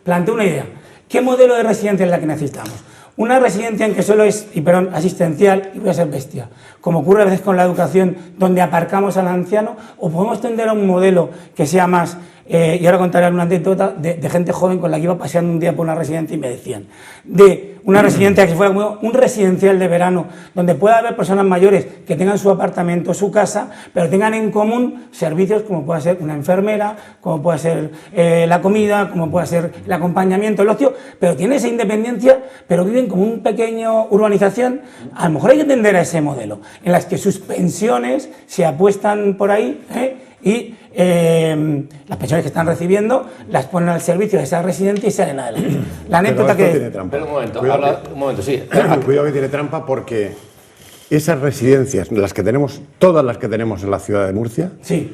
planteo una idea. ¿Qué modelo de residencia es la que necesitamos? Una residencia en que solo es, asistencial, y voy a ser bestia, como ocurre a veces con la educación, donde aparcamos al anciano, o podemos tender a un modelo que sea más, y ahora contaré una anécdota de gente joven con la que iba paseando un día por una residencia y me decían, de una residencia que fuera como un residencial de verano, donde pueda haber personas mayores que tengan su apartamento, su casa, pero tengan en común servicios como pueda ser una enfermera, como pueda ser la comida, como pueda ser el acompañamiento, el ocio, pero tienen esa independencia, pero viven como una pequeña urbanización. A lo mejor hay que tender a ese modelo, en las que sus pensiones se apuestan por ahí, y las pensiones que están recibiendo las ponen al servicio de esa residente y salen adelante. La anécdota que... tiene trampa. Pero un momento, sí. Cuidado que tiene trampa, porque esas residencias, todas las que tenemos en la ciudad de Murcia, sí,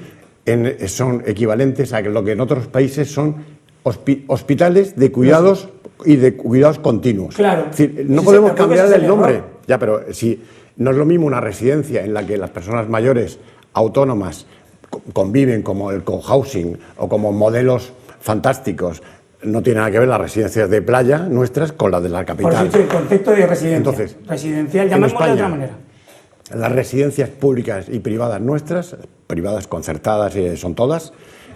son equivalentes a lo que en otros países son hospitales de cuidados y de cuidados continuos. Claro. Es decir, no podemos cambiar el nombre. Ya, pero si no es lo mismo una residencia en la que las personas mayores, autónomas, conviven, como el cohousing o como modelos fantásticos. No tiene nada que ver las residencias de playa nuestras con las de la capital. Por eso el concepto de residencia. Entonces, residencial, llamémoslo de otra manera. Las residencias públicas y privadas nuestras, privadas concertadas, son todas,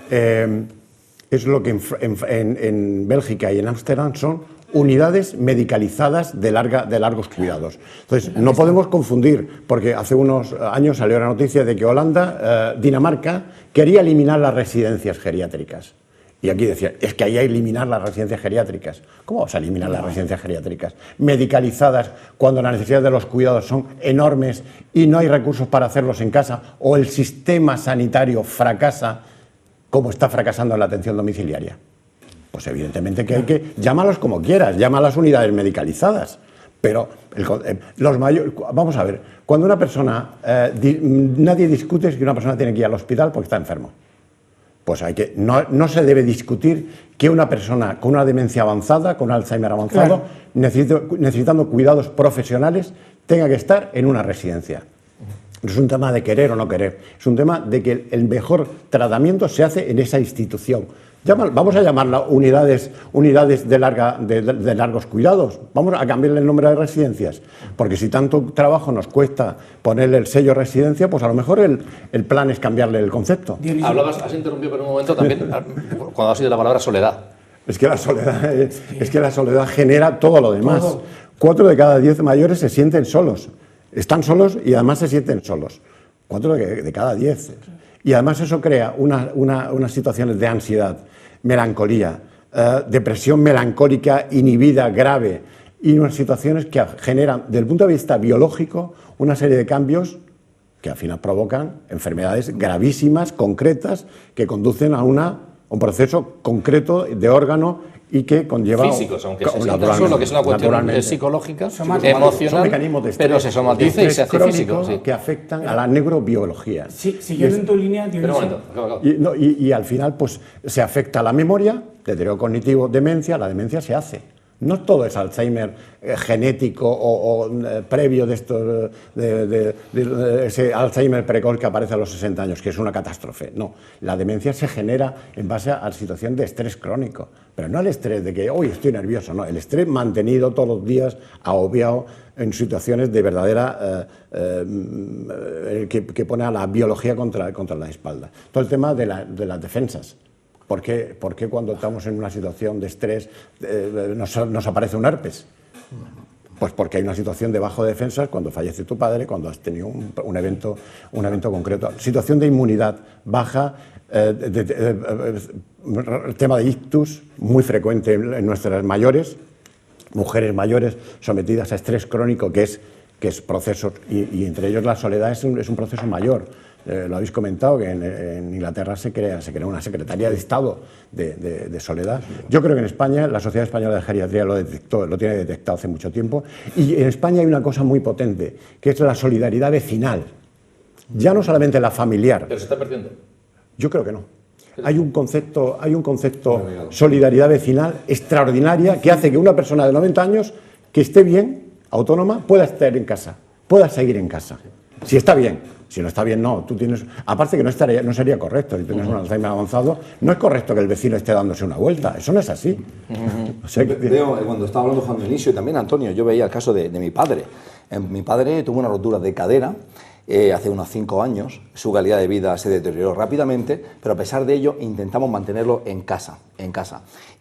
es lo que en Bélgica y en Ámsterdam son unidades medicalizadas de largos cuidados. Entonces, no podemos confundir, porque hace unos años salió la noticia de que Holanda, Dinamarca, quería eliminar las residencias geriátricas. Y aquí decía, es que hay que eliminar las residencias geriátricas. ¿Cómo vamos a eliminar las residencias geriátricas? Medicalizadas, cuando las necesidades de los cuidados son enormes y no hay recursos para hacerlos en casa, o el sistema sanitario fracasa, como está fracasando en la atención domiciliaria. Pues evidentemente que hay que, llámalos como quieras, llama a las unidades medicalizadas. Pero los mayores, vamos a ver, cuando una persona, nadie discute si una persona tiene que ir al hospital porque está enfermo. Pues no se debe discutir que una persona con una demencia avanzada, con Alzheimer avanzado, necesitando cuidados profesionales, tenga que estar en una residencia. No es un tema de querer o no querer, es un tema de que el mejor tratamiento se hace en esa institución. Vamos a llamarla unidades de largos cuidados. Vamos a cambiarle el nombre de residencias, porque si tanto trabajo nos cuesta ponerle el sello residencia, pues a lo mejor el plan es cambiarle el concepto. Has interrumpido por un momento también cuando has oído la palabra soledad. Es que la soledad genera todo lo demás. 4 de cada 10 mayores se sienten solos. Están solos y además se sienten solos. 4 de cada 10. Y además eso crea unas situaciones de ansiedad, melancolía, depresión melancólica inhibida, grave, y unas situaciones que generan, desde el punto de vista biológico, una serie de cambios que al final provocan enfermedades gravísimas, concretas, que conducen a un proceso concreto de órgano y que conlleva... Físicos, aunque no solo que es una cuestión psicológica, emocional, pero se somatiza y se hace físico. Sí. Que afectan a la neurobiología. Sí, siguiendo en tu línea... Y al final pues se afecta a la memoria, deterioro cognitivo, demencia, la demencia se hace. No todo es Alzheimer genético o previo de estos, de ese Alzheimer precoz que aparece a los 60 años, que es una catástrofe. No, la demencia se genera en base a la situación de estrés crónico, pero no el estrés de que hoy estoy nervioso, no, el estrés mantenido todos los días, agobiado en situaciones de verdadera que pone a la biología contra la espalda. Todo el tema de las defensas. ¿Por qué cuando estamos en una situación de estrés nos aparece un herpes? Pues porque hay una situación de bajo defensas cuando fallece tu padre, cuando has tenido un evento concreto. Situación de inmunidad baja, el tema de ictus, muy frecuente en nuestras mayores, mujeres mayores sometidas a estrés crónico, que es procesos, y entre ellos la soledad es un proceso mayor. Lo habéis comentado, que en Inglaterra se crea una Secretaría de Estado de soledad. Yo creo que en España, la Sociedad Española de Geriatría lo tiene detectado hace mucho tiempo, y en España hay una cosa muy potente, que es la solidaridad vecinal. Ya no solamente la familiar. ¿Pero se está perdiendo? Yo creo que no. Hay un concepto solidaridad vecinal extraordinaria que hace que una persona de 90 años que esté bien, autónoma, pueda estar en casa, pueda seguir en casa. Si está bien. Si no está bien, no. Tú tienes, aparte que no sería correcto. Si tienes un Alzheimer avanzado, no es correcto que el vecino esté dándose una vuelta. Eso no es así. O sea, veo, cuando estaba hablando Juan Dionisio y también Antonio, yo veía el caso de mi padre. Mi padre tuvo una rotura de cadera hace unos 5 años. Su calidad de vida se deterioró rápidamente, pero a pesar de ello intentamos mantenerlo en casa.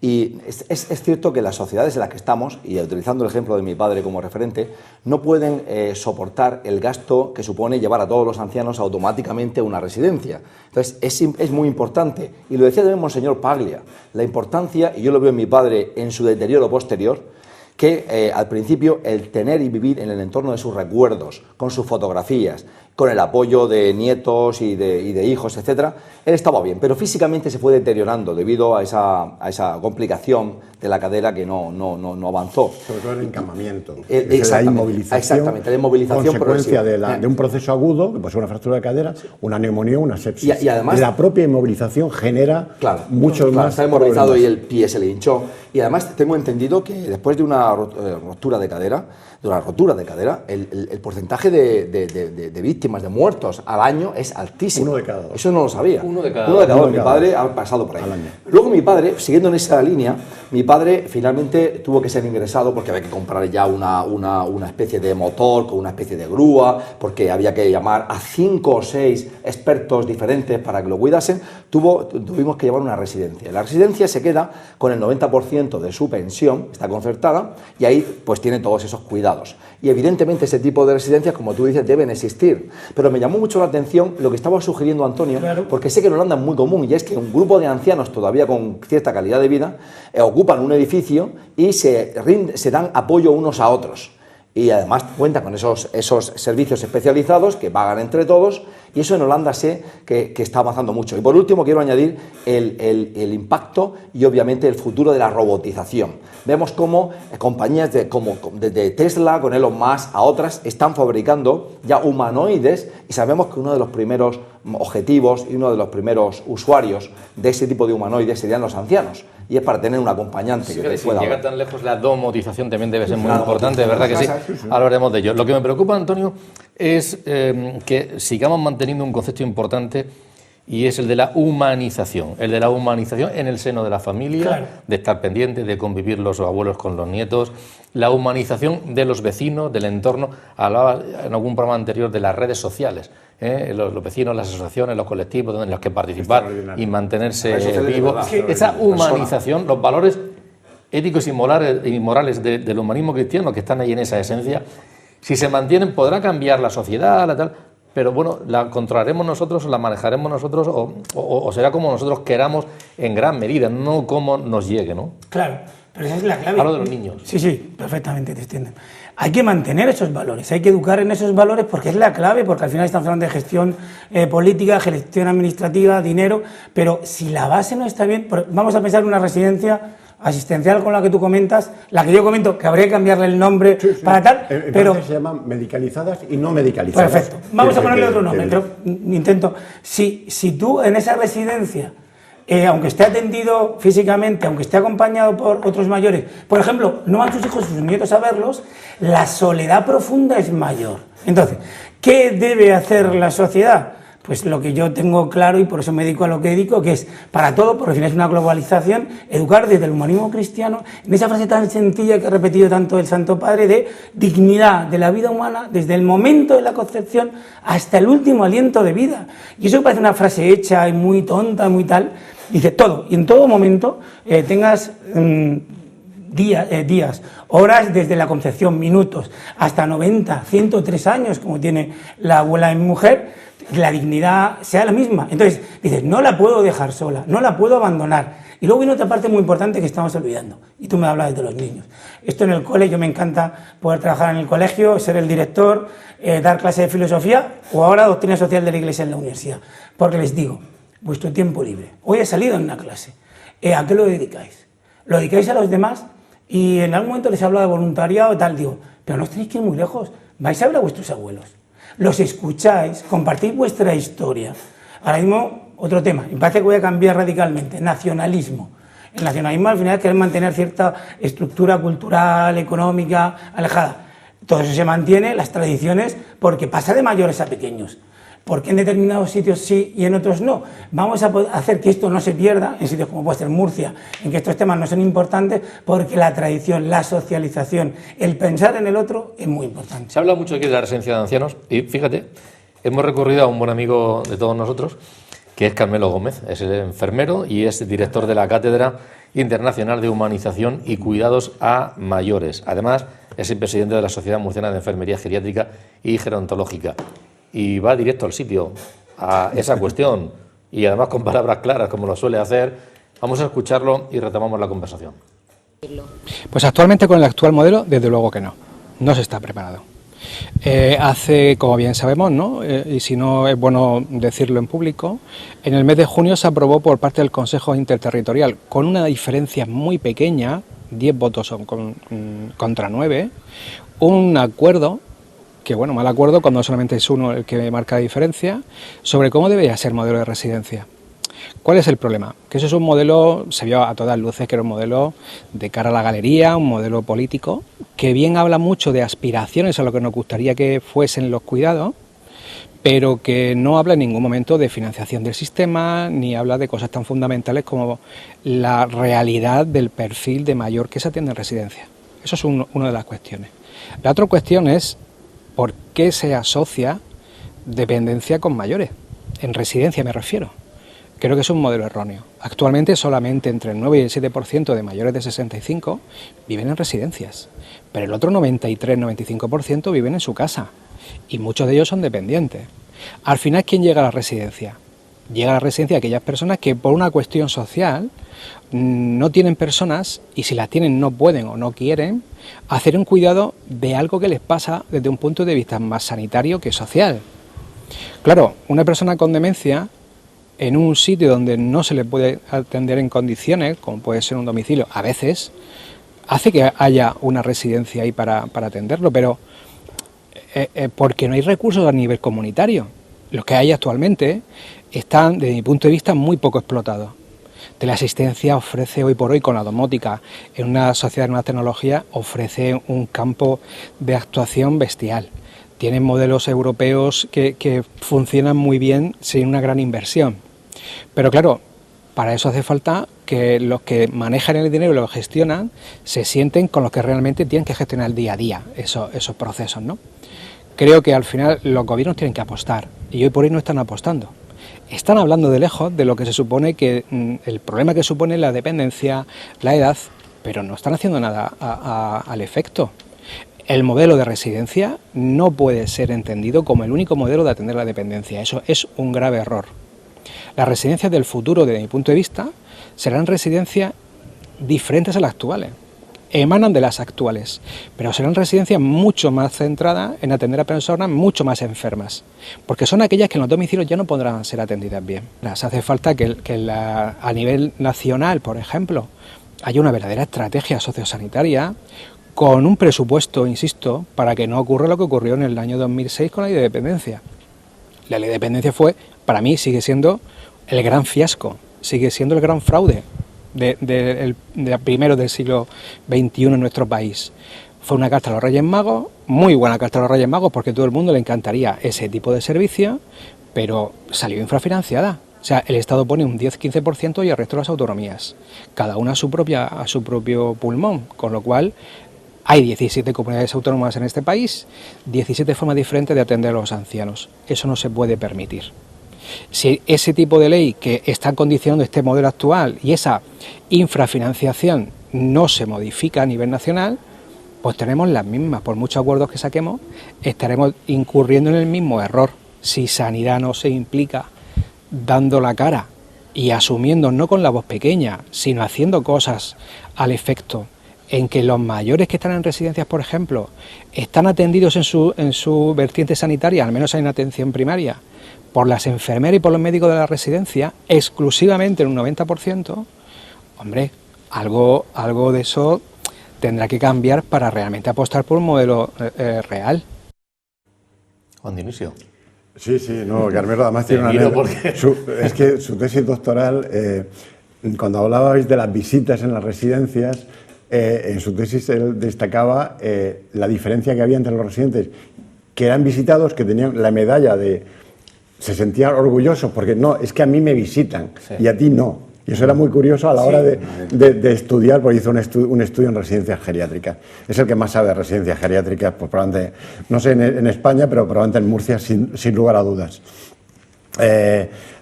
Y es cierto que las sociedades en las que estamos, y utilizando el ejemplo de mi padre como referente, no pueden soportar el gasto que supone llevar a todos los ancianos automáticamente a una residencia. Entonces es muy importante, y lo decía también Monseñor Paglia, la importancia, y yo lo veo en mi padre en su deterioro posterior, que al principio el tener y vivir en el entorno de sus recuerdos, con sus fotografías, con el apoyo de nietos y de hijos, etcétera, él estaba bien, pero físicamente se fue deteriorando debido a esa complicación de la cadera que no avanzó. Sobre todo el encamamiento, la inmovilización consecuencia de un proceso agudo, que puede ser una fractura de cadera, una neumonía, una sepsis. Y además, la propia inmovilización genera muchos más está inmovilizado problemas. Y el pie se le hinchó. Y además tengo entendido que después de una ruptura de cadera, de una rotura de cadera, el porcentaje de víctimas, de muertos al año es altísimo. 1 de cada 2. Eso no lo sabía. Uno de cada 2. Mi padre ha pasado por ahí. Luego mi padre, siguiendo en esa línea, mi padre finalmente tuvo que ser ingresado porque había que comprar ya una especie de motor con una especie de grúa, porque había que llamar a 5 o 6 expertos diferentes para que lo cuidasen. Tuvimos que llevar una residencia. La residencia se queda con el 90% de su pensión, está concertada, y ahí pues tiene todos esos cuidados. Y evidentemente ese tipo de residencias, como tú dices, deben existir. Pero me llamó mucho la atención lo que estaba sugiriendo Antonio, claro, porque sé que en Holanda es muy común, y es que un grupo de ancianos todavía con cierta calidad de vida ocupan un edificio y se dan apoyo unos a otros. Y además cuentan con esos servicios especializados que pagan entre todos, y eso en Holanda sé que está avanzando mucho. Y por último quiero añadir el impacto y obviamente el futuro de la robotización. Vemos cómo compañías de Tesla, con Elon Musk, a otras, están fabricando ya humanoides, y sabemos que uno de los primeros objetivos y uno de los primeros usuarios de ese tipo de humanoides serían los ancianos, y es para tener un acompañante sí, que te si pueda llega ver. tan lejos, la domotización también debe ser muy importante, ¿verdad que sí? Hablaremos de ello. Lo que me preocupa, Antonio, es que sigamos manteniendo un concepto importante, y es el de la humanización, en el seno de la familia, claro, de estar pendiente, de convivir los abuelos con los nietos, la humanización de los vecinos, del entorno. Hablaba en algún programa anterior de las redes sociales, los vecinos, las asociaciones, los colectivos en los que participar y mantenerse vivo. Esa humanización, los valores éticos y morales del humanismo cristiano que están ahí en esa esencia, si se mantienen, podrá cambiar la sociedad, la tal. Pero bueno, la controlaremos nosotros, la manejaremos nosotros, o será como nosotros queramos en gran medida, no como nos llegue, ¿no? Claro, pero esa es la clave. Hablo de los niños. Sí, perfectamente, te entienden. Hay que mantener esos valores, hay que educar en esos valores, porque es la clave, porque al final estamos hablando de gestión política, gestión administrativa, dinero, pero si la base no está bien, vamos a pensar en una residencia asistencial con la que tú comentas, la que yo comento, que habría que cambiarle el nombre para tal, pero se llaman medicalizadas y no medicalizadas. Perfecto. Vamos a ponerle otro nombre. Intento. Si tú en esa residencia, aunque esté atendido físicamente, aunque esté acompañado por otros mayores, por ejemplo, no van sus hijos, sus nietos a verlos, la soledad profunda es mayor. Entonces, ¿qué debe hacer la sociedad? Pues lo que yo tengo claro, y por eso me dedico a lo que dedico, que es para todo, porque al final es una globalización, educar desde el humanismo cristiano, en esa frase tan sencilla que ha repetido tanto el Santo Padre, de dignidad de la vida humana desde el momento de la concepción hasta el último aliento de vida. Y eso parece una frase hecha y muy tonta, muy tal, dice todo, y en todo momento tengas días, horas desde la concepción, minutos, hasta 90, 103 años, como tiene la abuela de mi mujer, la dignidad sea la misma. Entonces dices, no la puedo dejar sola, no la puedo abandonar. Y luego viene otra parte muy importante que estamos olvidando, y tú me hablas de los niños. Esto en el cole, yo me encanta poder trabajar en el colegio, ser el director, dar clase de filosofía, o ahora doctrina social de la Iglesia en la universidad, porque les digo, vuestro tiempo libre, hoy he salido en una clase, ¿a qué lo dedicáis? ¿Lo dedicáis a los demás? Y en algún momento les hablo de voluntariado y tal, digo, pero no os tenéis que ir muy lejos, vais a ver a vuestros abuelos, los escucháis, compartís vuestra historia. Ahora mismo, otro tema, me parece que voy a cambiar radicalmente, nacionalismo. El nacionalismo al final es querer mantener cierta estructura cultural, económica, alejada. Todo eso se mantiene, las tradiciones, porque pasa de mayores a pequeños. ¿Por qué en determinados sitios sí y en otros no? Vamos a hacer que esto no se pierda, en sitios como puede ser Murcia, en que estos temas no son importantes, porque la tradición, la socialización, el pensar en el otro es muy importante. Se habla mucho aquí de la residencia de ancianos, y fíjate, hemos recurrido a un buen amigo de todos nosotros, que es Carmelo Gómez, es el enfermero y es director de la Cátedra Internacional de Humanización y Cuidados a Mayores. Además, es el presidente de la Sociedad Murciana de Enfermería Geriátrica y Gerontológica. Y va directo al sitio, a esa cuestión, y además con palabras claras, como lo suele hacer. Vamos a escucharlo y retomamos la conversación. Pues actualmente con el actual modelo, desde luego que no se está preparado. Hace, como bien sabemos, ¿no? Y si no es bueno decirlo en público, en el mes de junio se aprobó por parte del Consejo Interterritorial, con una diferencia muy pequeña, 10 votos contra 9, un acuerdo, que bueno, mal acuerdo cuando solamente es uno el que marca la diferencia, sobre cómo debería ser el modelo de residencia. ¿Cuál es el problema? Que eso es un modelo, se vio a todas luces que era un modelo de cara a la galería, un modelo político, que bien habla mucho de aspiraciones a lo que nos gustaría que fuesen los cuidados, pero que no habla en ningún momento de financiación del sistema, ni habla de cosas tan fundamentales como la realidad del perfil de mayor que se atiende en residencia. Eso es una de las cuestiones. La otra cuestión es por qué se asocia dependencia con mayores, en residencia me refiero. Creo que es un modelo erróneo. Actualmente solamente entre el 9 y el 7% de mayores de 65 viven en residencias, pero el otro 93-95% viven en su casa y muchos de ellos son dependientes. Al final, ¿quién llega a la residencia? Llega a la residencia aquellas personas que por una cuestión social no tienen personas y si las tienen no pueden o no quieren hacer un cuidado de algo que les pasa desde un punto de vista más sanitario que social. Claro, una persona con demencia en un sitio donde no se le puede atender en condiciones, como puede ser un domicilio, a veces hace que haya una residencia ahí para atenderlo, pero porque no hay recursos a nivel comunitario. Los que hay actualmente están, desde mi punto de vista, muy poco explotados. Teleasistencia ofrece hoy por hoy, con la domótica, en una sociedad, en una tecnología, ofrece un campo de actuación bestial. Tienen modelos europeos que funcionan muy bien sin una gran inversión. Pero claro, para eso hace falta que los que manejan el dinero y lo gestionan se sienten con los que realmente tienen que gestionar el día a día esos procesos, ¿no? Creo que al final los gobiernos tienen que apostar y hoy por hoy no están apostando. Están hablando de lejos de lo que se supone que el problema que supone la dependencia, la edad, pero no están haciendo nada al efecto. El modelo de residencia no puede ser entendido como el único modelo de atender la dependencia. Eso es un grave error. Las residencias del futuro, desde mi punto de vista, serán residencias diferentes a las actuales. Emanan de las actuales, pero serán residencias mucho más centradas en atender a personas mucho más enfermas, porque son aquellas que en los domicilios ya no podrán ser atendidas bien. Hace falta que a nivel nacional, por ejemplo, haya una verdadera estrategia sociosanitaria con un presupuesto, insisto, para que no ocurra lo que ocurrió en el año 2006 con la ley de dependencia. La ley de dependencia fue, para mí, sigue siendo el gran fiasco, sigue siendo el gran fraude de primero del siglo XXI en nuestro país. Fue una carta a los Reyes Magos, muy buena carta a los Reyes Magos, porque a todo el mundo le encantaría ese tipo de servicio, pero salió infrafinanciada. O sea, el Estado pone un 10-15% y el resto de las autonomías, cada una a su propio pulmón, con lo cual hay 17 comunidades autónomas en este país, 17 formas diferentes de atender a los ancianos. Eso no se puede permitir. Si ese tipo de ley que está condicionando este modelo actual y esa infrafinanciación no se modifica a nivel nacional, pues tenemos las mismas. Por muchos acuerdos que saquemos, estaremos incurriendo en el mismo error. Si sanidad no se implica dando la cara y asumiendo, no con la voz pequeña, sino haciendo cosas al efecto en que los mayores que están en residencias, por ejemplo, están atendidos en su vertiente sanitaria, al menos en atención primaria, por las enfermeras y por los médicos de la residencia, exclusivamente en un 90%, hombre, algo de eso tendrá que cambiar para realmente apostar por un modelo real. Juan Dionisio. Sí, no, Carmelo además tiene una anécdota. Es que su tesis doctoral, cuando hablabais de las visitas en las residencias, en su tesis él destacaba la diferencia que había entre los residentes que eran visitados, que tenían la medalla se sentían orgullosos porque no, es que a mí me visitan y a ti no. Y eso era muy curioso a la hora de estudiar, porque hizo un estudio en residencias geriátricas. Es el que más sabe de residencias geriátricas, pues probablemente, no sé en España, pero probablemente en Murcia sin lugar a dudas.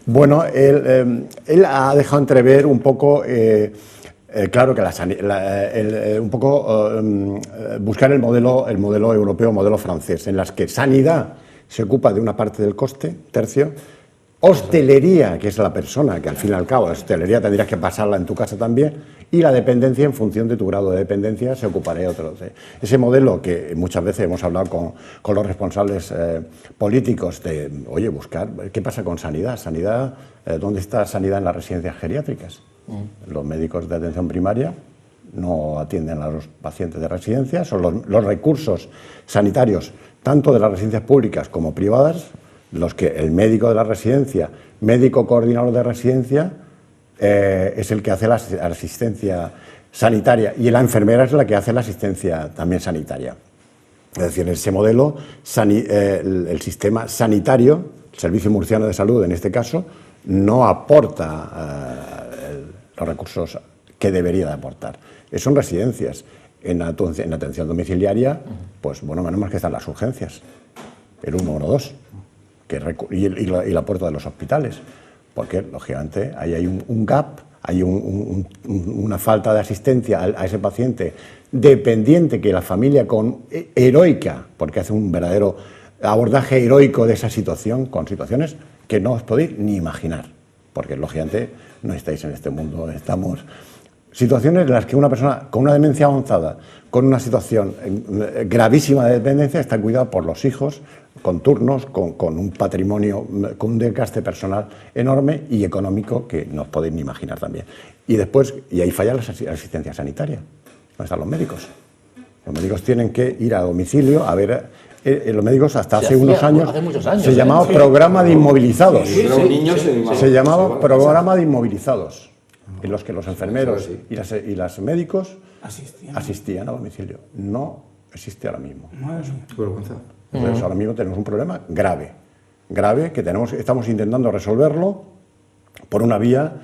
Bueno, él ha dejado entrever un poco, claro que un poco buscar el modelo europeo, modelo francés, en las que sanidad se ocupa de una parte del coste, tercio. Hostelería, que es la persona, que al fin y al cabo, la hostelería tendrías que pasarla en tu casa también, y la dependencia, en función de tu grado de dependencia, se ocupará de otro. Ese modelo que muchas veces hemos hablado con los responsables políticos de, oye, buscar, ¿qué pasa con sanidad? ¿Sanidad? ¿Dónde está sanidad en las residencias geriátricas? Los médicos de atención primaria no atienden a los pacientes de residencias, o los recursos sanitarios, tanto de las residencias públicas como privadas, el médico de la residencia, médico coordinador de residencia, es el que hace la asistencia sanitaria y la enfermera es la que hace la asistencia también sanitaria. Es decir, en ese modelo, el sistema sanitario, el Servicio Murciano de Salud en este caso, no aporta los recursos que debería de aportar. Son residencias. En la atención domiciliaria, pues bueno, menos mal que están las urgencias, el 112, y la puerta de los hospitales, porque lógicamente ahí hay un gap, hay una falta de asistencia a ese paciente dependiente que la familia heroica, porque hace un verdadero abordaje heroico de esa situación, con situaciones que no os podéis ni imaginar, porque lógicamente no estáis en este mundo, estamos... Situaciones en las que una persona con una demencia avanzada, con una situación gravísima de dependencia, está cuidada por los hijos, con turnos, con un patrimonio, con un desgaste personal enorme y económico que no os podéis ni imaginar también. Y ahí falla la asistencia sanitaria. ¿Dónde están los médicos? Los médicos tienen que ir a domicilio a ver... los médicos hasta hace unos años, se llamaba programa de inmovilizados. Se llamaba programa de inmovilizados, en los que los enfermeros y los médicos asistían a domicilio. No existe ahora mismo. Entonces, ahora mismo tenemos un problema grave que estamos intentando resolverlo por una vía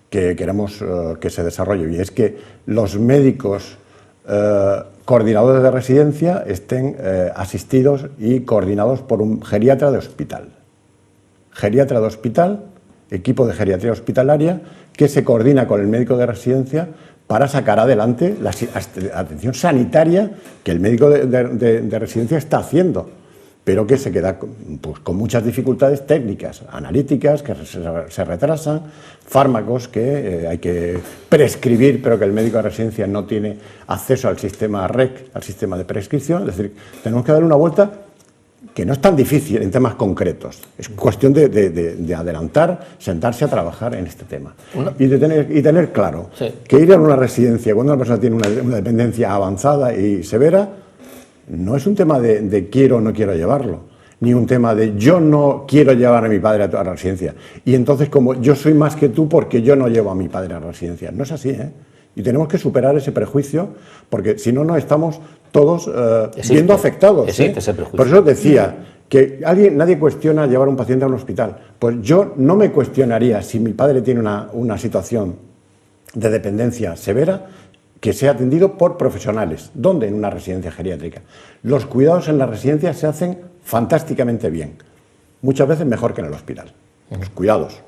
que queremos que se desarrolle, y es que los médicos coordinadores de residencia estén asistidos y coordinados por un geriatra de hospital. Geriatra de hospital, equipo de geriatría hospitalaria, que se coordina con el médico de residencia para sacar adelante la atención sanitaria que el médico de residencia está haciendo, pero que se queda con muchas dificultades técnicas, analíticas, que se retrasan, fármacos que hay que prescribir, pero que el médico de residencia no tiene acceso al sistema REC, al sistema de prescripción. Es decir, tenemos que darle una vuelta que no es tan difícil en temas concretos. Es cuestión de adelantar, sentarse a trabajar en este tema. Y tener claro que ir a una residencia cuando una persona tiene una dependencia avanzada y severa no es un tema de quiero o no quiero llevarlo, ni un tema de yo no quiero llevar a mi padre a la residencia. Y entonces, como yo soy más que tú porque yo no llevo a mi padre a la residencia. No es así, ¿eh? Y tenemos que superar ese prejuicio, porque si no, nos estamos todos viendo afectados. Existe ese prejuicio. Por eso decía que nadie cuestiona llevar a un paciente a un hospital. Pues yo no me cuestionaría si mi padre tiene una situación de dependencia severa, que sea atendido por profesionales. ¿Dónde? En una residencia geriátrica. Los cuidados en la residencia se hacen fantásticamente bien, muchas veces mejor que en el hospital. Los cuidados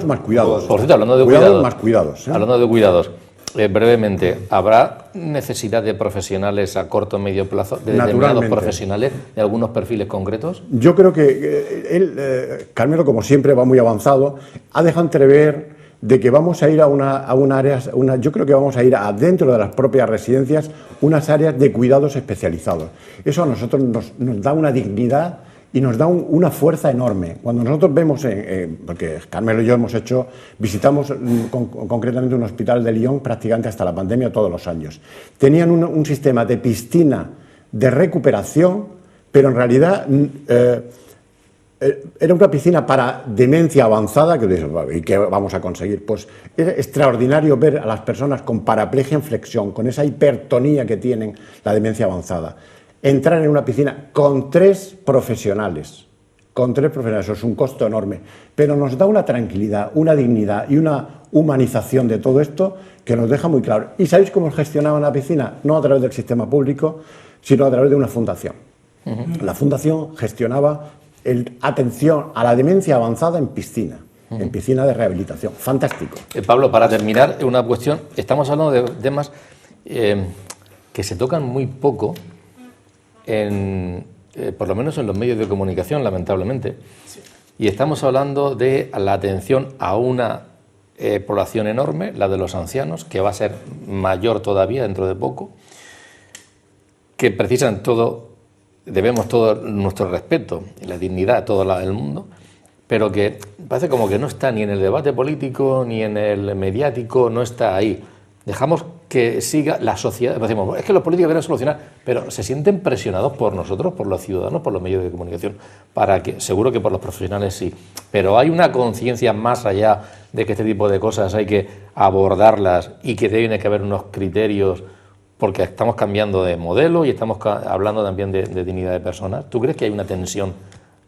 más cuidados. Por cierto, hablando de cuidados más cuidados. Hablando de cuidados, brevemente, ¿habrá necesidad de profesionales a corto o medio plazo, de determinados profesionales, de algunos perfiles concretos? Yo creo que Carmelo, como siempre, va muy avanzado, ha dejado entrever de que vamos a ir a un área, yo creo que vamos a ir dentro de las propias residencias, unas áreas de cuidados especializados. Eso a nosotros nos da una dignidad y nos da una fuerza enorme. Cuando nosotros vemos, porque Carmelo y yo visitamos concretamente un hospital de Lyon prácticamente hasta la pandemia todos los años. Tenían un sistema de piscina de recuperación, pero en realidad era una piscina para demencia avanzada, ¿y qué vamos a conseguir? Pues es extraordinario ver a las personas con paraplegia en flexión, con esa hipertonía que tienen la demencia avanzada, entrar en una piscina con tres profesionales, eso es un costo enorme, pero nos da una tranquilidad, una dignidad y una humanización de todo esto que nos deja muy claro. ¿Y sabéis cómo gestionaban la piscina? No a través del sistema público, sino a través de una fundación. La fundación gestionaba atención a la demencia avanzada en piscina de rehabilitación. Fantástico. Pablo, para terminar, una cuestión. Estamos hablando de temas que se tocan muy poco, por lo menos en los medios de comunicación, lamentablemente. Sí. Y estamos hablando de la atención a una población enorme, la de los ancianos, que va a ser mayor todavía dentro de poco, que precisan debemos todo nuestro respeto y la dignidad a todo el mundo, pero que parece como que no está ni en el debate político ni en el mediático, no está ahí. Dejamos que siga la sociedad. Decimos, es que los políticos quieren solucionar, pero se sienten presionados por nosotros, por los ciudadanos, por los medios de comunicación, para que, seguro que por los profesionales sí, pero hay una conciencia más allá de que este tipo de cosas hay que abordarlas y que tiene que haber unos criterios, porque estamos cambiando de modelo y estamos hablando también de dignidad de personas. ¿Tú crees que hay una tensión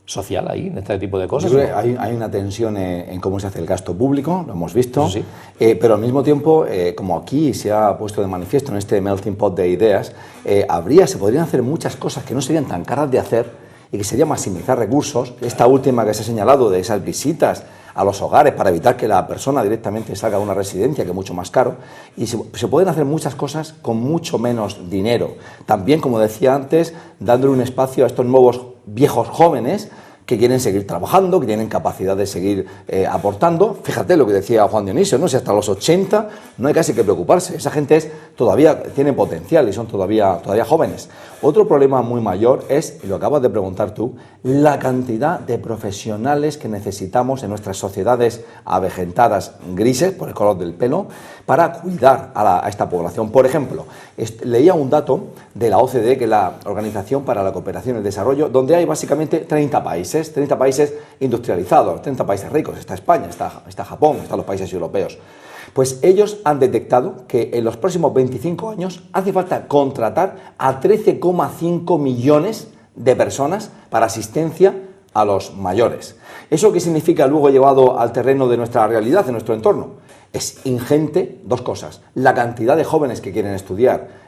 social ahí, en este tipo de cosas? Yo creo que hay una tensión en cómo se hace el gasto público, lo hemos visto, sí. Pero al mismo tiempo, como aquí se ha puesto de manifiesto en este melting pot de ideas, se podrían hacer muchas cosas que no serían tan caras de hacer y que sería maximizar recursos. Esta última que se ha señalado de esas visitas a los hogares para evitar que la persona directamente salga a una residencia, que es mucho más caro, y se pueden hacer muchas cosas con mucho menos dinero. También, como decía antes, dándole un espacio a estos nuevos viejos jóvenes que quieren seguir trabajando, que tienen capacidad de seguir aportando. Fíjate lo que decía Juan Dionisio, ¿no? Si hasta los 80 no hay casi que preocuparse. Esa gente todavía tiene potencial y son todavía jóvenes. Otro problema muy mayor es, y lo acabas de preguntar tú, la cantidad de profesionales que necesitamos en nuestras sociedades avejentadas grises, por el color del pelo, para cuidar a esta población. Por ejemplo, leía un dato de la OCDE, que es la Organización para la Cooperación y el Desarrollo, donde hay básicamente 30 países industrializados, 30 países ricos. Está España, está Japón, están los países europeos. Pues ellos han detectado que en los próximos 25 años hace falta contratar a 13,5 millones de personas para asistencia a los mayores. ¿Eso qué significa luego llevado al terreno de nuestra realidad, de nuestro entorno? Es ingente dos cosas: la cantidad de jóvenes que quieren estudiar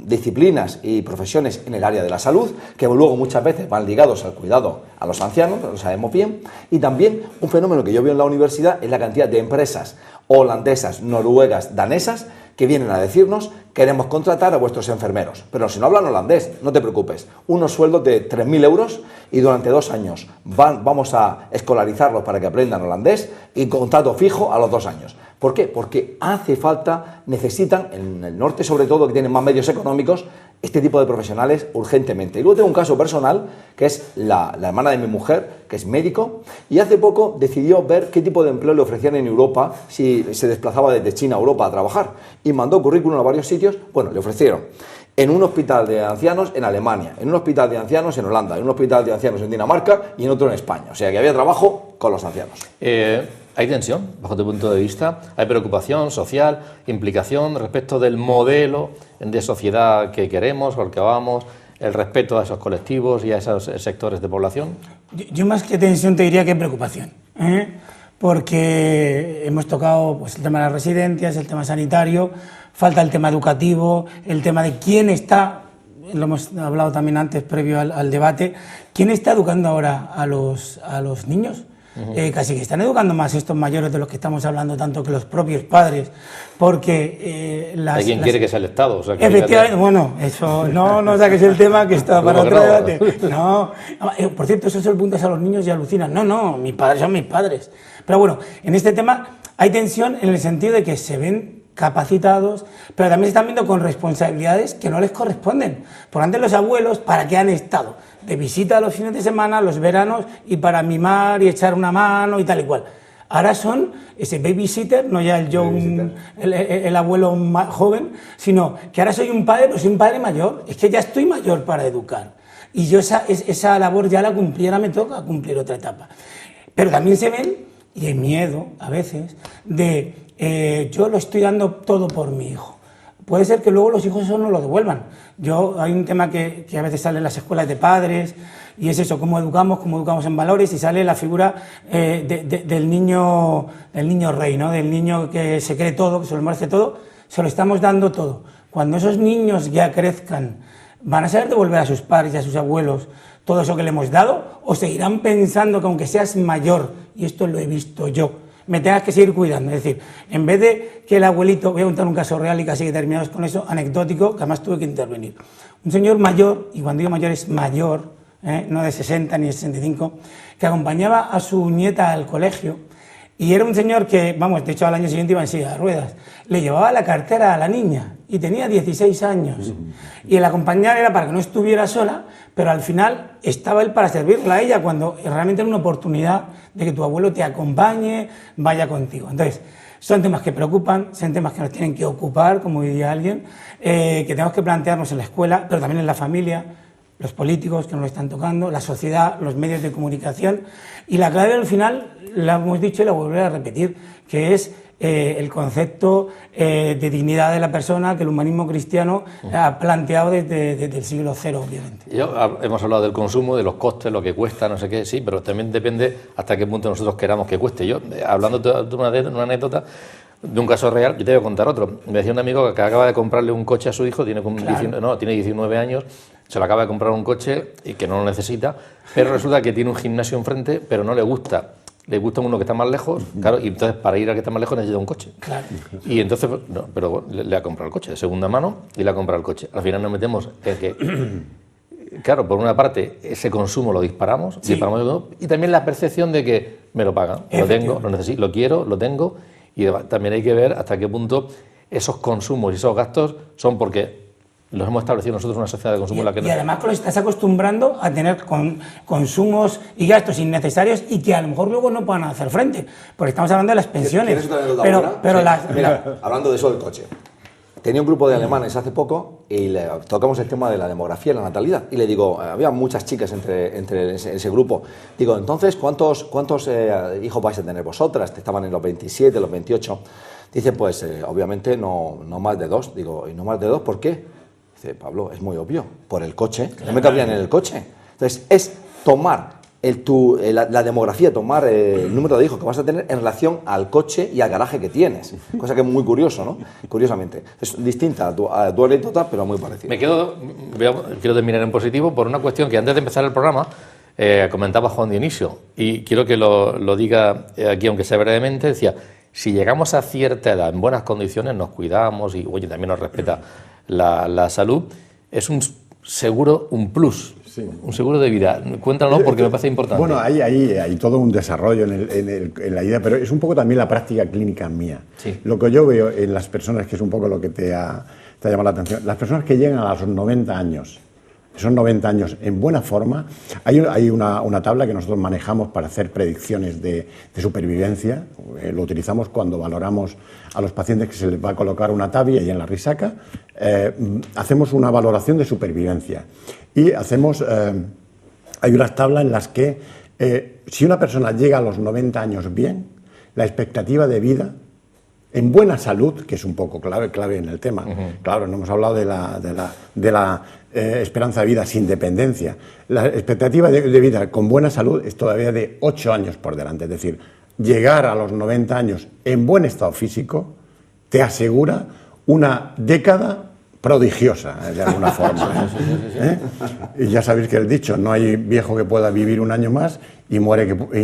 disciplinas y profesiones en el área de la salud, que luego muchas veces van ligados al cuidado a los ancianos, lo sabemos bien, y también un fenómeno que yo veo en la universidad es la cantidad de empresas holandesas, noruegas, danesas, que vienen a decirnos: queremos contratar a vuestros enfermeros, pero si no hablan holandés, no te preocupes, unos sueldos de 3.000 euros y durante 2 años vamos a escolarizarlos para que aprendan holandés y contrato fijo a los 2 años. ¿Por qué? Porque hace falta, necesitan, en el norte sobre todo, que tienen más medios económicos, este tipo de profesionales urgentemente. Y luego tengo un caso personal, que es la hermana de mi mujer, que es médico, y hace poco decidió ver qué tipo de empleo le ofrecían en Europa si se desplazaba desde China a Europa a trabajar, y mandó currículum a varios sitios. Bueno, le ofrecieron en un hospital de ancianos en Alemania, en un hospital de ancianos en Holanda, en un hospital de ancianos en Dinamarca y en otro en España. O sea que había trabajo con los ancianos. ¿Hay tensión, bajo tu punto de vista? ¿Hay preocupación social, implicación respecto del modelo de sociedad que queremos o al que vamos, el respeto a esos colectivos y a esos sectores de población? Yo más que tensión te diría que preocupación, porque hemos tocado pues, el tema de las residencias, el tema sanitario, falta el tema educativo, el tema de quién está, lo hemos hablado también antes previo al debate, quién está educando ahora a los niños. Casi que están educando más estos mayores de los que estamos hablando tanto que los propios padres, porque hay quien quiere que sea el Estado. O sea, que efectivamente, bueno, eso no saques el tema que está para otro debate. No, por cierto, eso se lo preguntas a los niños y alucinan. No, mis padres son mis padres. Pero bueno, en este tema hay tensión en el sentido de que se ven capacitados, pero también se están viendo con responsabilidades que no les corresponden. Por antes los abuelos, ¿para qué han estado? De visita a los fines de semana, los veranos, y para mimar y echar una mano y tal y cual. Ahora son ese babysitter, no ya el abuelo joven, sino que ahora soy un padre, pero soy un padre mayor. Es que ya estoy mayor para educar. Y yo esa labor ya la cumplí, ahora me toca cumplir otra etapa. Pero también se ven, y hay miedo a veces, de yo lo estoy dando todo por mi hijo. Puede ser que luego los hijos eso no lo devuelvan. Hay un tema que a veces sale en las escuelas de padres, y es eso, cómo educamos en valores, y sale la figura del niño rey, ¿no? Del niño que se cree todo, que se lo merece todo, se lo estamos dando todo. Cuando esos niños ya crezcan, ¿van a saber devolver a sus padres y a sus abuelos todo eso que le hemos dado? ¿O seguirán pensando que aunque seas mayor, y esto lo he visto yo, me tengas que seguir cuidando? Es decir, en vez de que el abuelito, voy a contar un caso real y casi que terminamos con eso, anecdótico, que además tuve que intervenir. Un señor mayor, y cuando digo mayor es mayor, no de 60 ni de 65, que acompañaba a su nieta al colegio, y era un señor que, de hecho al año siguiente iba en silla de ruedas, le llevaba la cartera a la niña y tenía 16 años. Y el acompañar era para que no estuviera sola, pero al final estaba él para servirla a ella, cuando realmente era una oportunidad de que tu abuelo te acompañe, vaya contigo. Entonces, Son temas que preocupan, son temas que nos tienen que ocupar, como diría alguien, que tenemos que plantearnos en la escuela, pero también en la familia, los políticos que nos lo están tocando, la sociedad, los medios de comunicación. Y la clave al final, la hemos dicho y la volveré a repetir, que es el concepto de dignidad de la persona que el humanismo cristiano ha planteado desde el siglo cero, obviamente. Hemos hablado del consumo, de los costes, lo que cuesta, no sé qué, sí, pero también depende hasta qué punto nosotros queramos que cueste. Yo, hablando de una anécdota, de un caso real, yo te voy a contar otro. Me decía un amigo que acaba de comprarle un coche a su hijo, tiene 19 años, se le acaba de comprar un coche y que no lo necesita, pero resulta que tiene un gimnasio enfrente, pero no le gusta. Le gusta uno que está más lejos, claro, y entonces para ir al que está más lejos necesita un coche. Claro. Y entonces, no, pero le ha comprado el coche de segunda mano y le ha comprado el coche. Al final nos metemos en que, claro, por una parte, ese consumo lo disparamos, Sí. y también la percepción de que me lo pagan, lo tengo, lo necesito, lo quiero, lo tengo, y también hay que ver hasta qué punto esos consumos y esos gastos son porque los hemos establecido nosotros una sociedad de consumo en la que y además que lo estás acostumbrando a tener consumos y gastos innecesarios y que a lo mejor luego no puedan hacer frente, porque estamos hablando de las pensiones. ¿Tienes otra anécdota Pero buena? las, Mira, hablando de eso del coche. Tenía un grupo de alemanes hace poco y le tocamos el tema de la demografía y la natalidad. Y le digo, había muchas chicas entre ese grupo. Digo, entonces, ¿cuántos hijos vais a tener vosotras? Estaban en los 27, los 28. Dice, pues, obviamente no más de 2. Digo, ¿y no más de 2? ¿Por qué? Dice, Pablo, es muy obvio, por el coche, no me cabrían en el coche. Entonces, es tomar la demografía, tomar el número de hijos que vas a tener en relación al coche y al garaje que tienes. Cosa que es muy curioso, ¿no? Curiosamente. Es distinta a tu anécdota, pero muy parecida. Quiero terminar en positivo por una cuestión que antes de empezar el programa comentaba Juan Dionisio, y quiero que lo diga aquí, aunque sea brevemente. Decía, si llegamos a cierta edad en buenas condiciones, nos cuidamos y, oye, también nos respeta la salud, es un seguro, un plus, sí. Un seguro de vida. Cuéntanos porque me parece importante. Bueno, hay todo un desarrollo en la idea, pero es un poco también la práctica clínica mía. Sí. Lo que yo veo en las personas, que es un poco lo que te ha llamado la atención, las personas que llegan a los 90 años, son 90 años en buena forma, hay una tabla que nosotros manejamos para hacer predicciones de supervivencia. Lo utilizamos cuando valoramos a los pacientes que se les va a colocar una TAVI y en la risaca. Hacemos una valoración de supervivencia y hay unas tablas en las que si una persona llega a los 90 años bien, la expectativa de vida en buena salud, que es un poco clave en el tema. Claro, no hemos hablado de la esperanza de vida sin dependencia. La expectativa de vida con buena salud es todavía de 8 años por delante. Es decir, llegar a los 90 años en buen estado físico te asegura una década prodigiosa, de alguna forma. Y ya sabéis que el dicho, no hay viejo que pueda vivir un año más y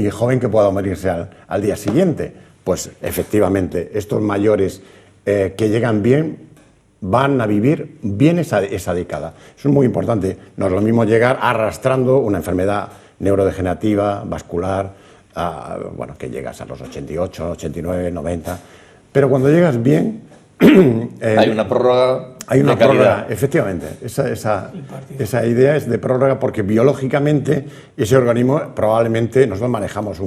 joven que pueda morirse al día siguiente. Pues efectivamente, estos mayores que llegan bien van a vivir bien esa década. Eso es muy importante. No es lo mismo llegar arrastrando una enfermedad neurodegenerativa, vascular, que llegas a los 88, 89, 90. Pero cuando llegas bien... hay una prórroga. Hay una prórroga, efectivamente. Esa idea es de prórroga porque biológicamente ese organismo probablemente, nosotros manejamos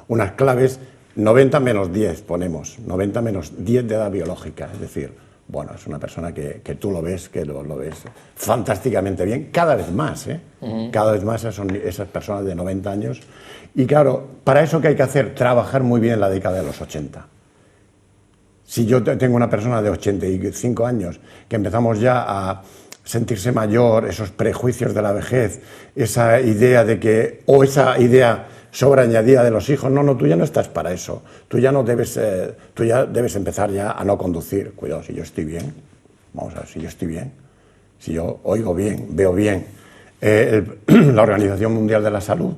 unas claves, 90 menos 10 ponemos, 90 menos 10 de edad biológica, es decir, bueno, es una persona que tú lo ves, fantásticamente bien, cada vez más, cada vez más son esas personas de 90 años. Y claro, para eso ¿qué hay que hacer? Trabajar muy bien en la década de los 80. Si yo tengo una persona de 85 años que empezamos ya a sentirse mayor, esos prejuicios de la vejez, esa idea esa idea sobreañadida de los hijos, no, tú ya no estás para eso, tú ya debes empezar ya a no conducir. Cuidado, si yo estoy bien, vamos a ver, si yo estoy bien, si yo oigo bien, veo bien. La Organización Mundial de la Salud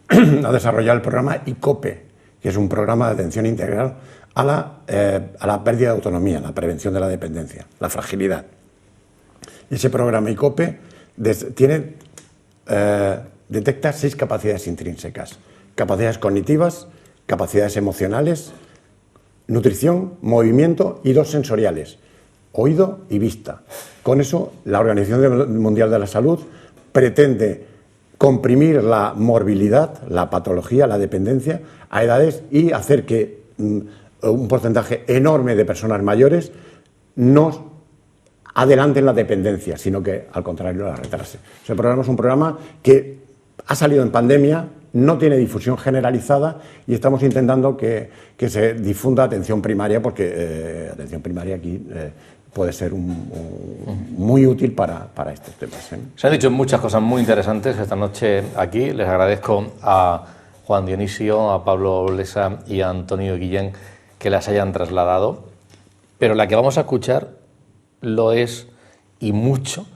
ha desarrollado el programa ICOPE, que es un programa de atención integral a la pérdida de autonomía, la prevención de la dependencia, la fragilidad. Y ese programa ICOPE detecta 6 capacidades intrínsecas: capacidades cognitivas, capacidades emocionales, nutrición, movimiento y 2 sensoriales, oído y vista. Con eso, la Organización Mundial de la Salud pretende comprimir la morbilidad, la patología, la dependencia a edades y hacer que un porcentaje enorme de personas mayores no adelanten la dependencia, sino que al contrario la retrase. O sea, el programa es un programa que ha salido en pandemia, no tiene difusión generalizada y estamos intentando que se difunda atención primaria, porque atención primaria aquí puede ser muy útil para estos temas. Se han dicho muchas cosas muy interesantes esta noche aquí. Les agradezco a Juan Dionisio, a Pablo Blesa y a Antonio Guillén que las hayan trasladado, pero la que vamos a escuchar lo es y mucho.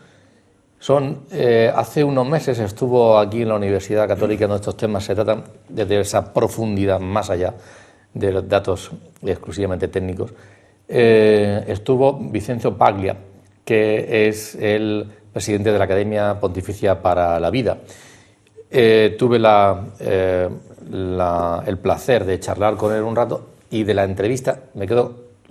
Hace unos meses estuvo aquí en la Universidad Católica, donde estos temas se tratan desde esa profundidad más allá de los datos exclusivamente técnicos. Estuvo Vicenzo Paglia, que es el presidente de la Academia Pontificia para la Vida. Tuve el placer de charlar con él un rato y de la entrevista les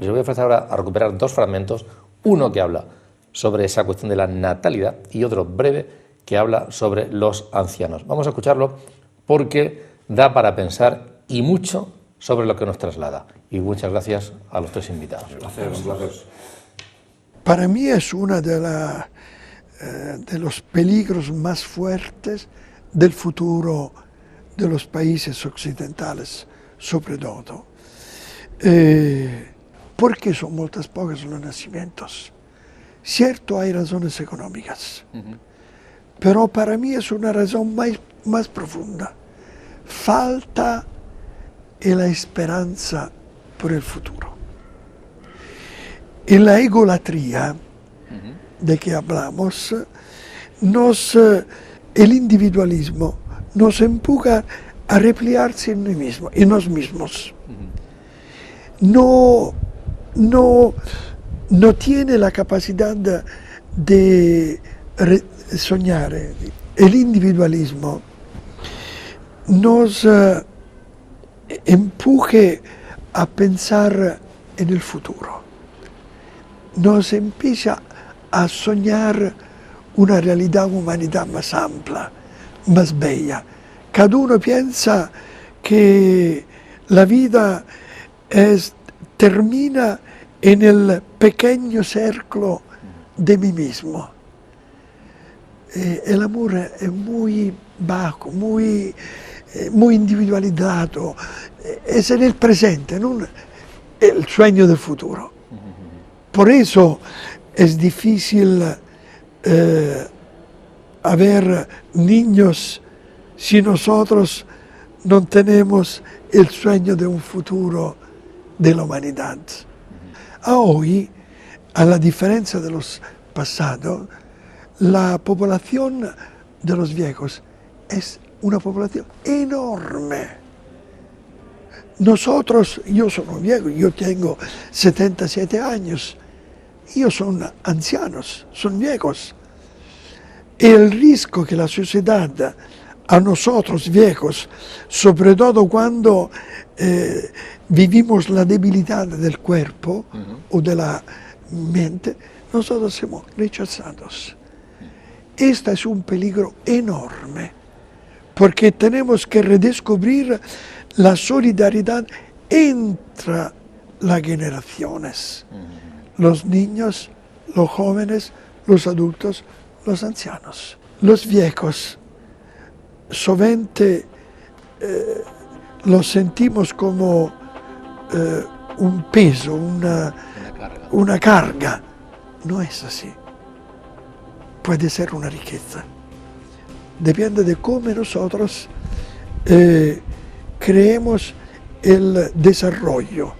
voy a ofrecer ahora a recuperar dos fragmentos, uno que habla sobre esa cuestión de la natalidad y otro breve que habla sobre los ancianos. Vamos a escucharlo porque da para pensar y mucho sobre lo que nos traslada. Y muchas gracias a los tres invitados. Un placer. Para mí es uno de los peligros más fuertes del futuro de los países occidentales, sobre todo. Porque son muchas pocas los nacimientos. Cierto, hay razones económicas, pero para mí es una razón más profunda. Falta la esperanza por el futuro. Y la egolatría de que hablamos, el individualismo nos empuja a replegarse en nos mismos. No tiene la capacidad de soñar. El individualismo nos empuje a pensar en el futuro. Nos empieza a soñar una realidad, humanidad más amplia, más bella. Cada uno piensa que la vida termina en el pequeño cerco de mí mismo. El amor es muy bajo, muy individualizado, es en el presente, no el sueño del futuro. Por eso es difícil haber niños si nosotros no tenemos el sueño de un futuro de la humanidad. Hoy, a la diferencia de los pasados, la población de los viejos es una población enorme. Nosotros, yo soy un viejo, yo tengo 77 años, ellos son ancianos, son viejos. El riesgo que la sociedad a nosotros viejos, sobre todo cuando vivimos la debilidad del cuerpo o de la mente, nosotros somos rechazados. Este es un peligro enorme, porque tenemos que redescubrir la solidaridad entre las generaciones, los niños, los jóvenes, los adultos, los ancianos. Los viejos sovente los sentimos como un peso, una carga. No es así. Puede ser una riqueza. Depende de cómo nosotros creemos el desarrollo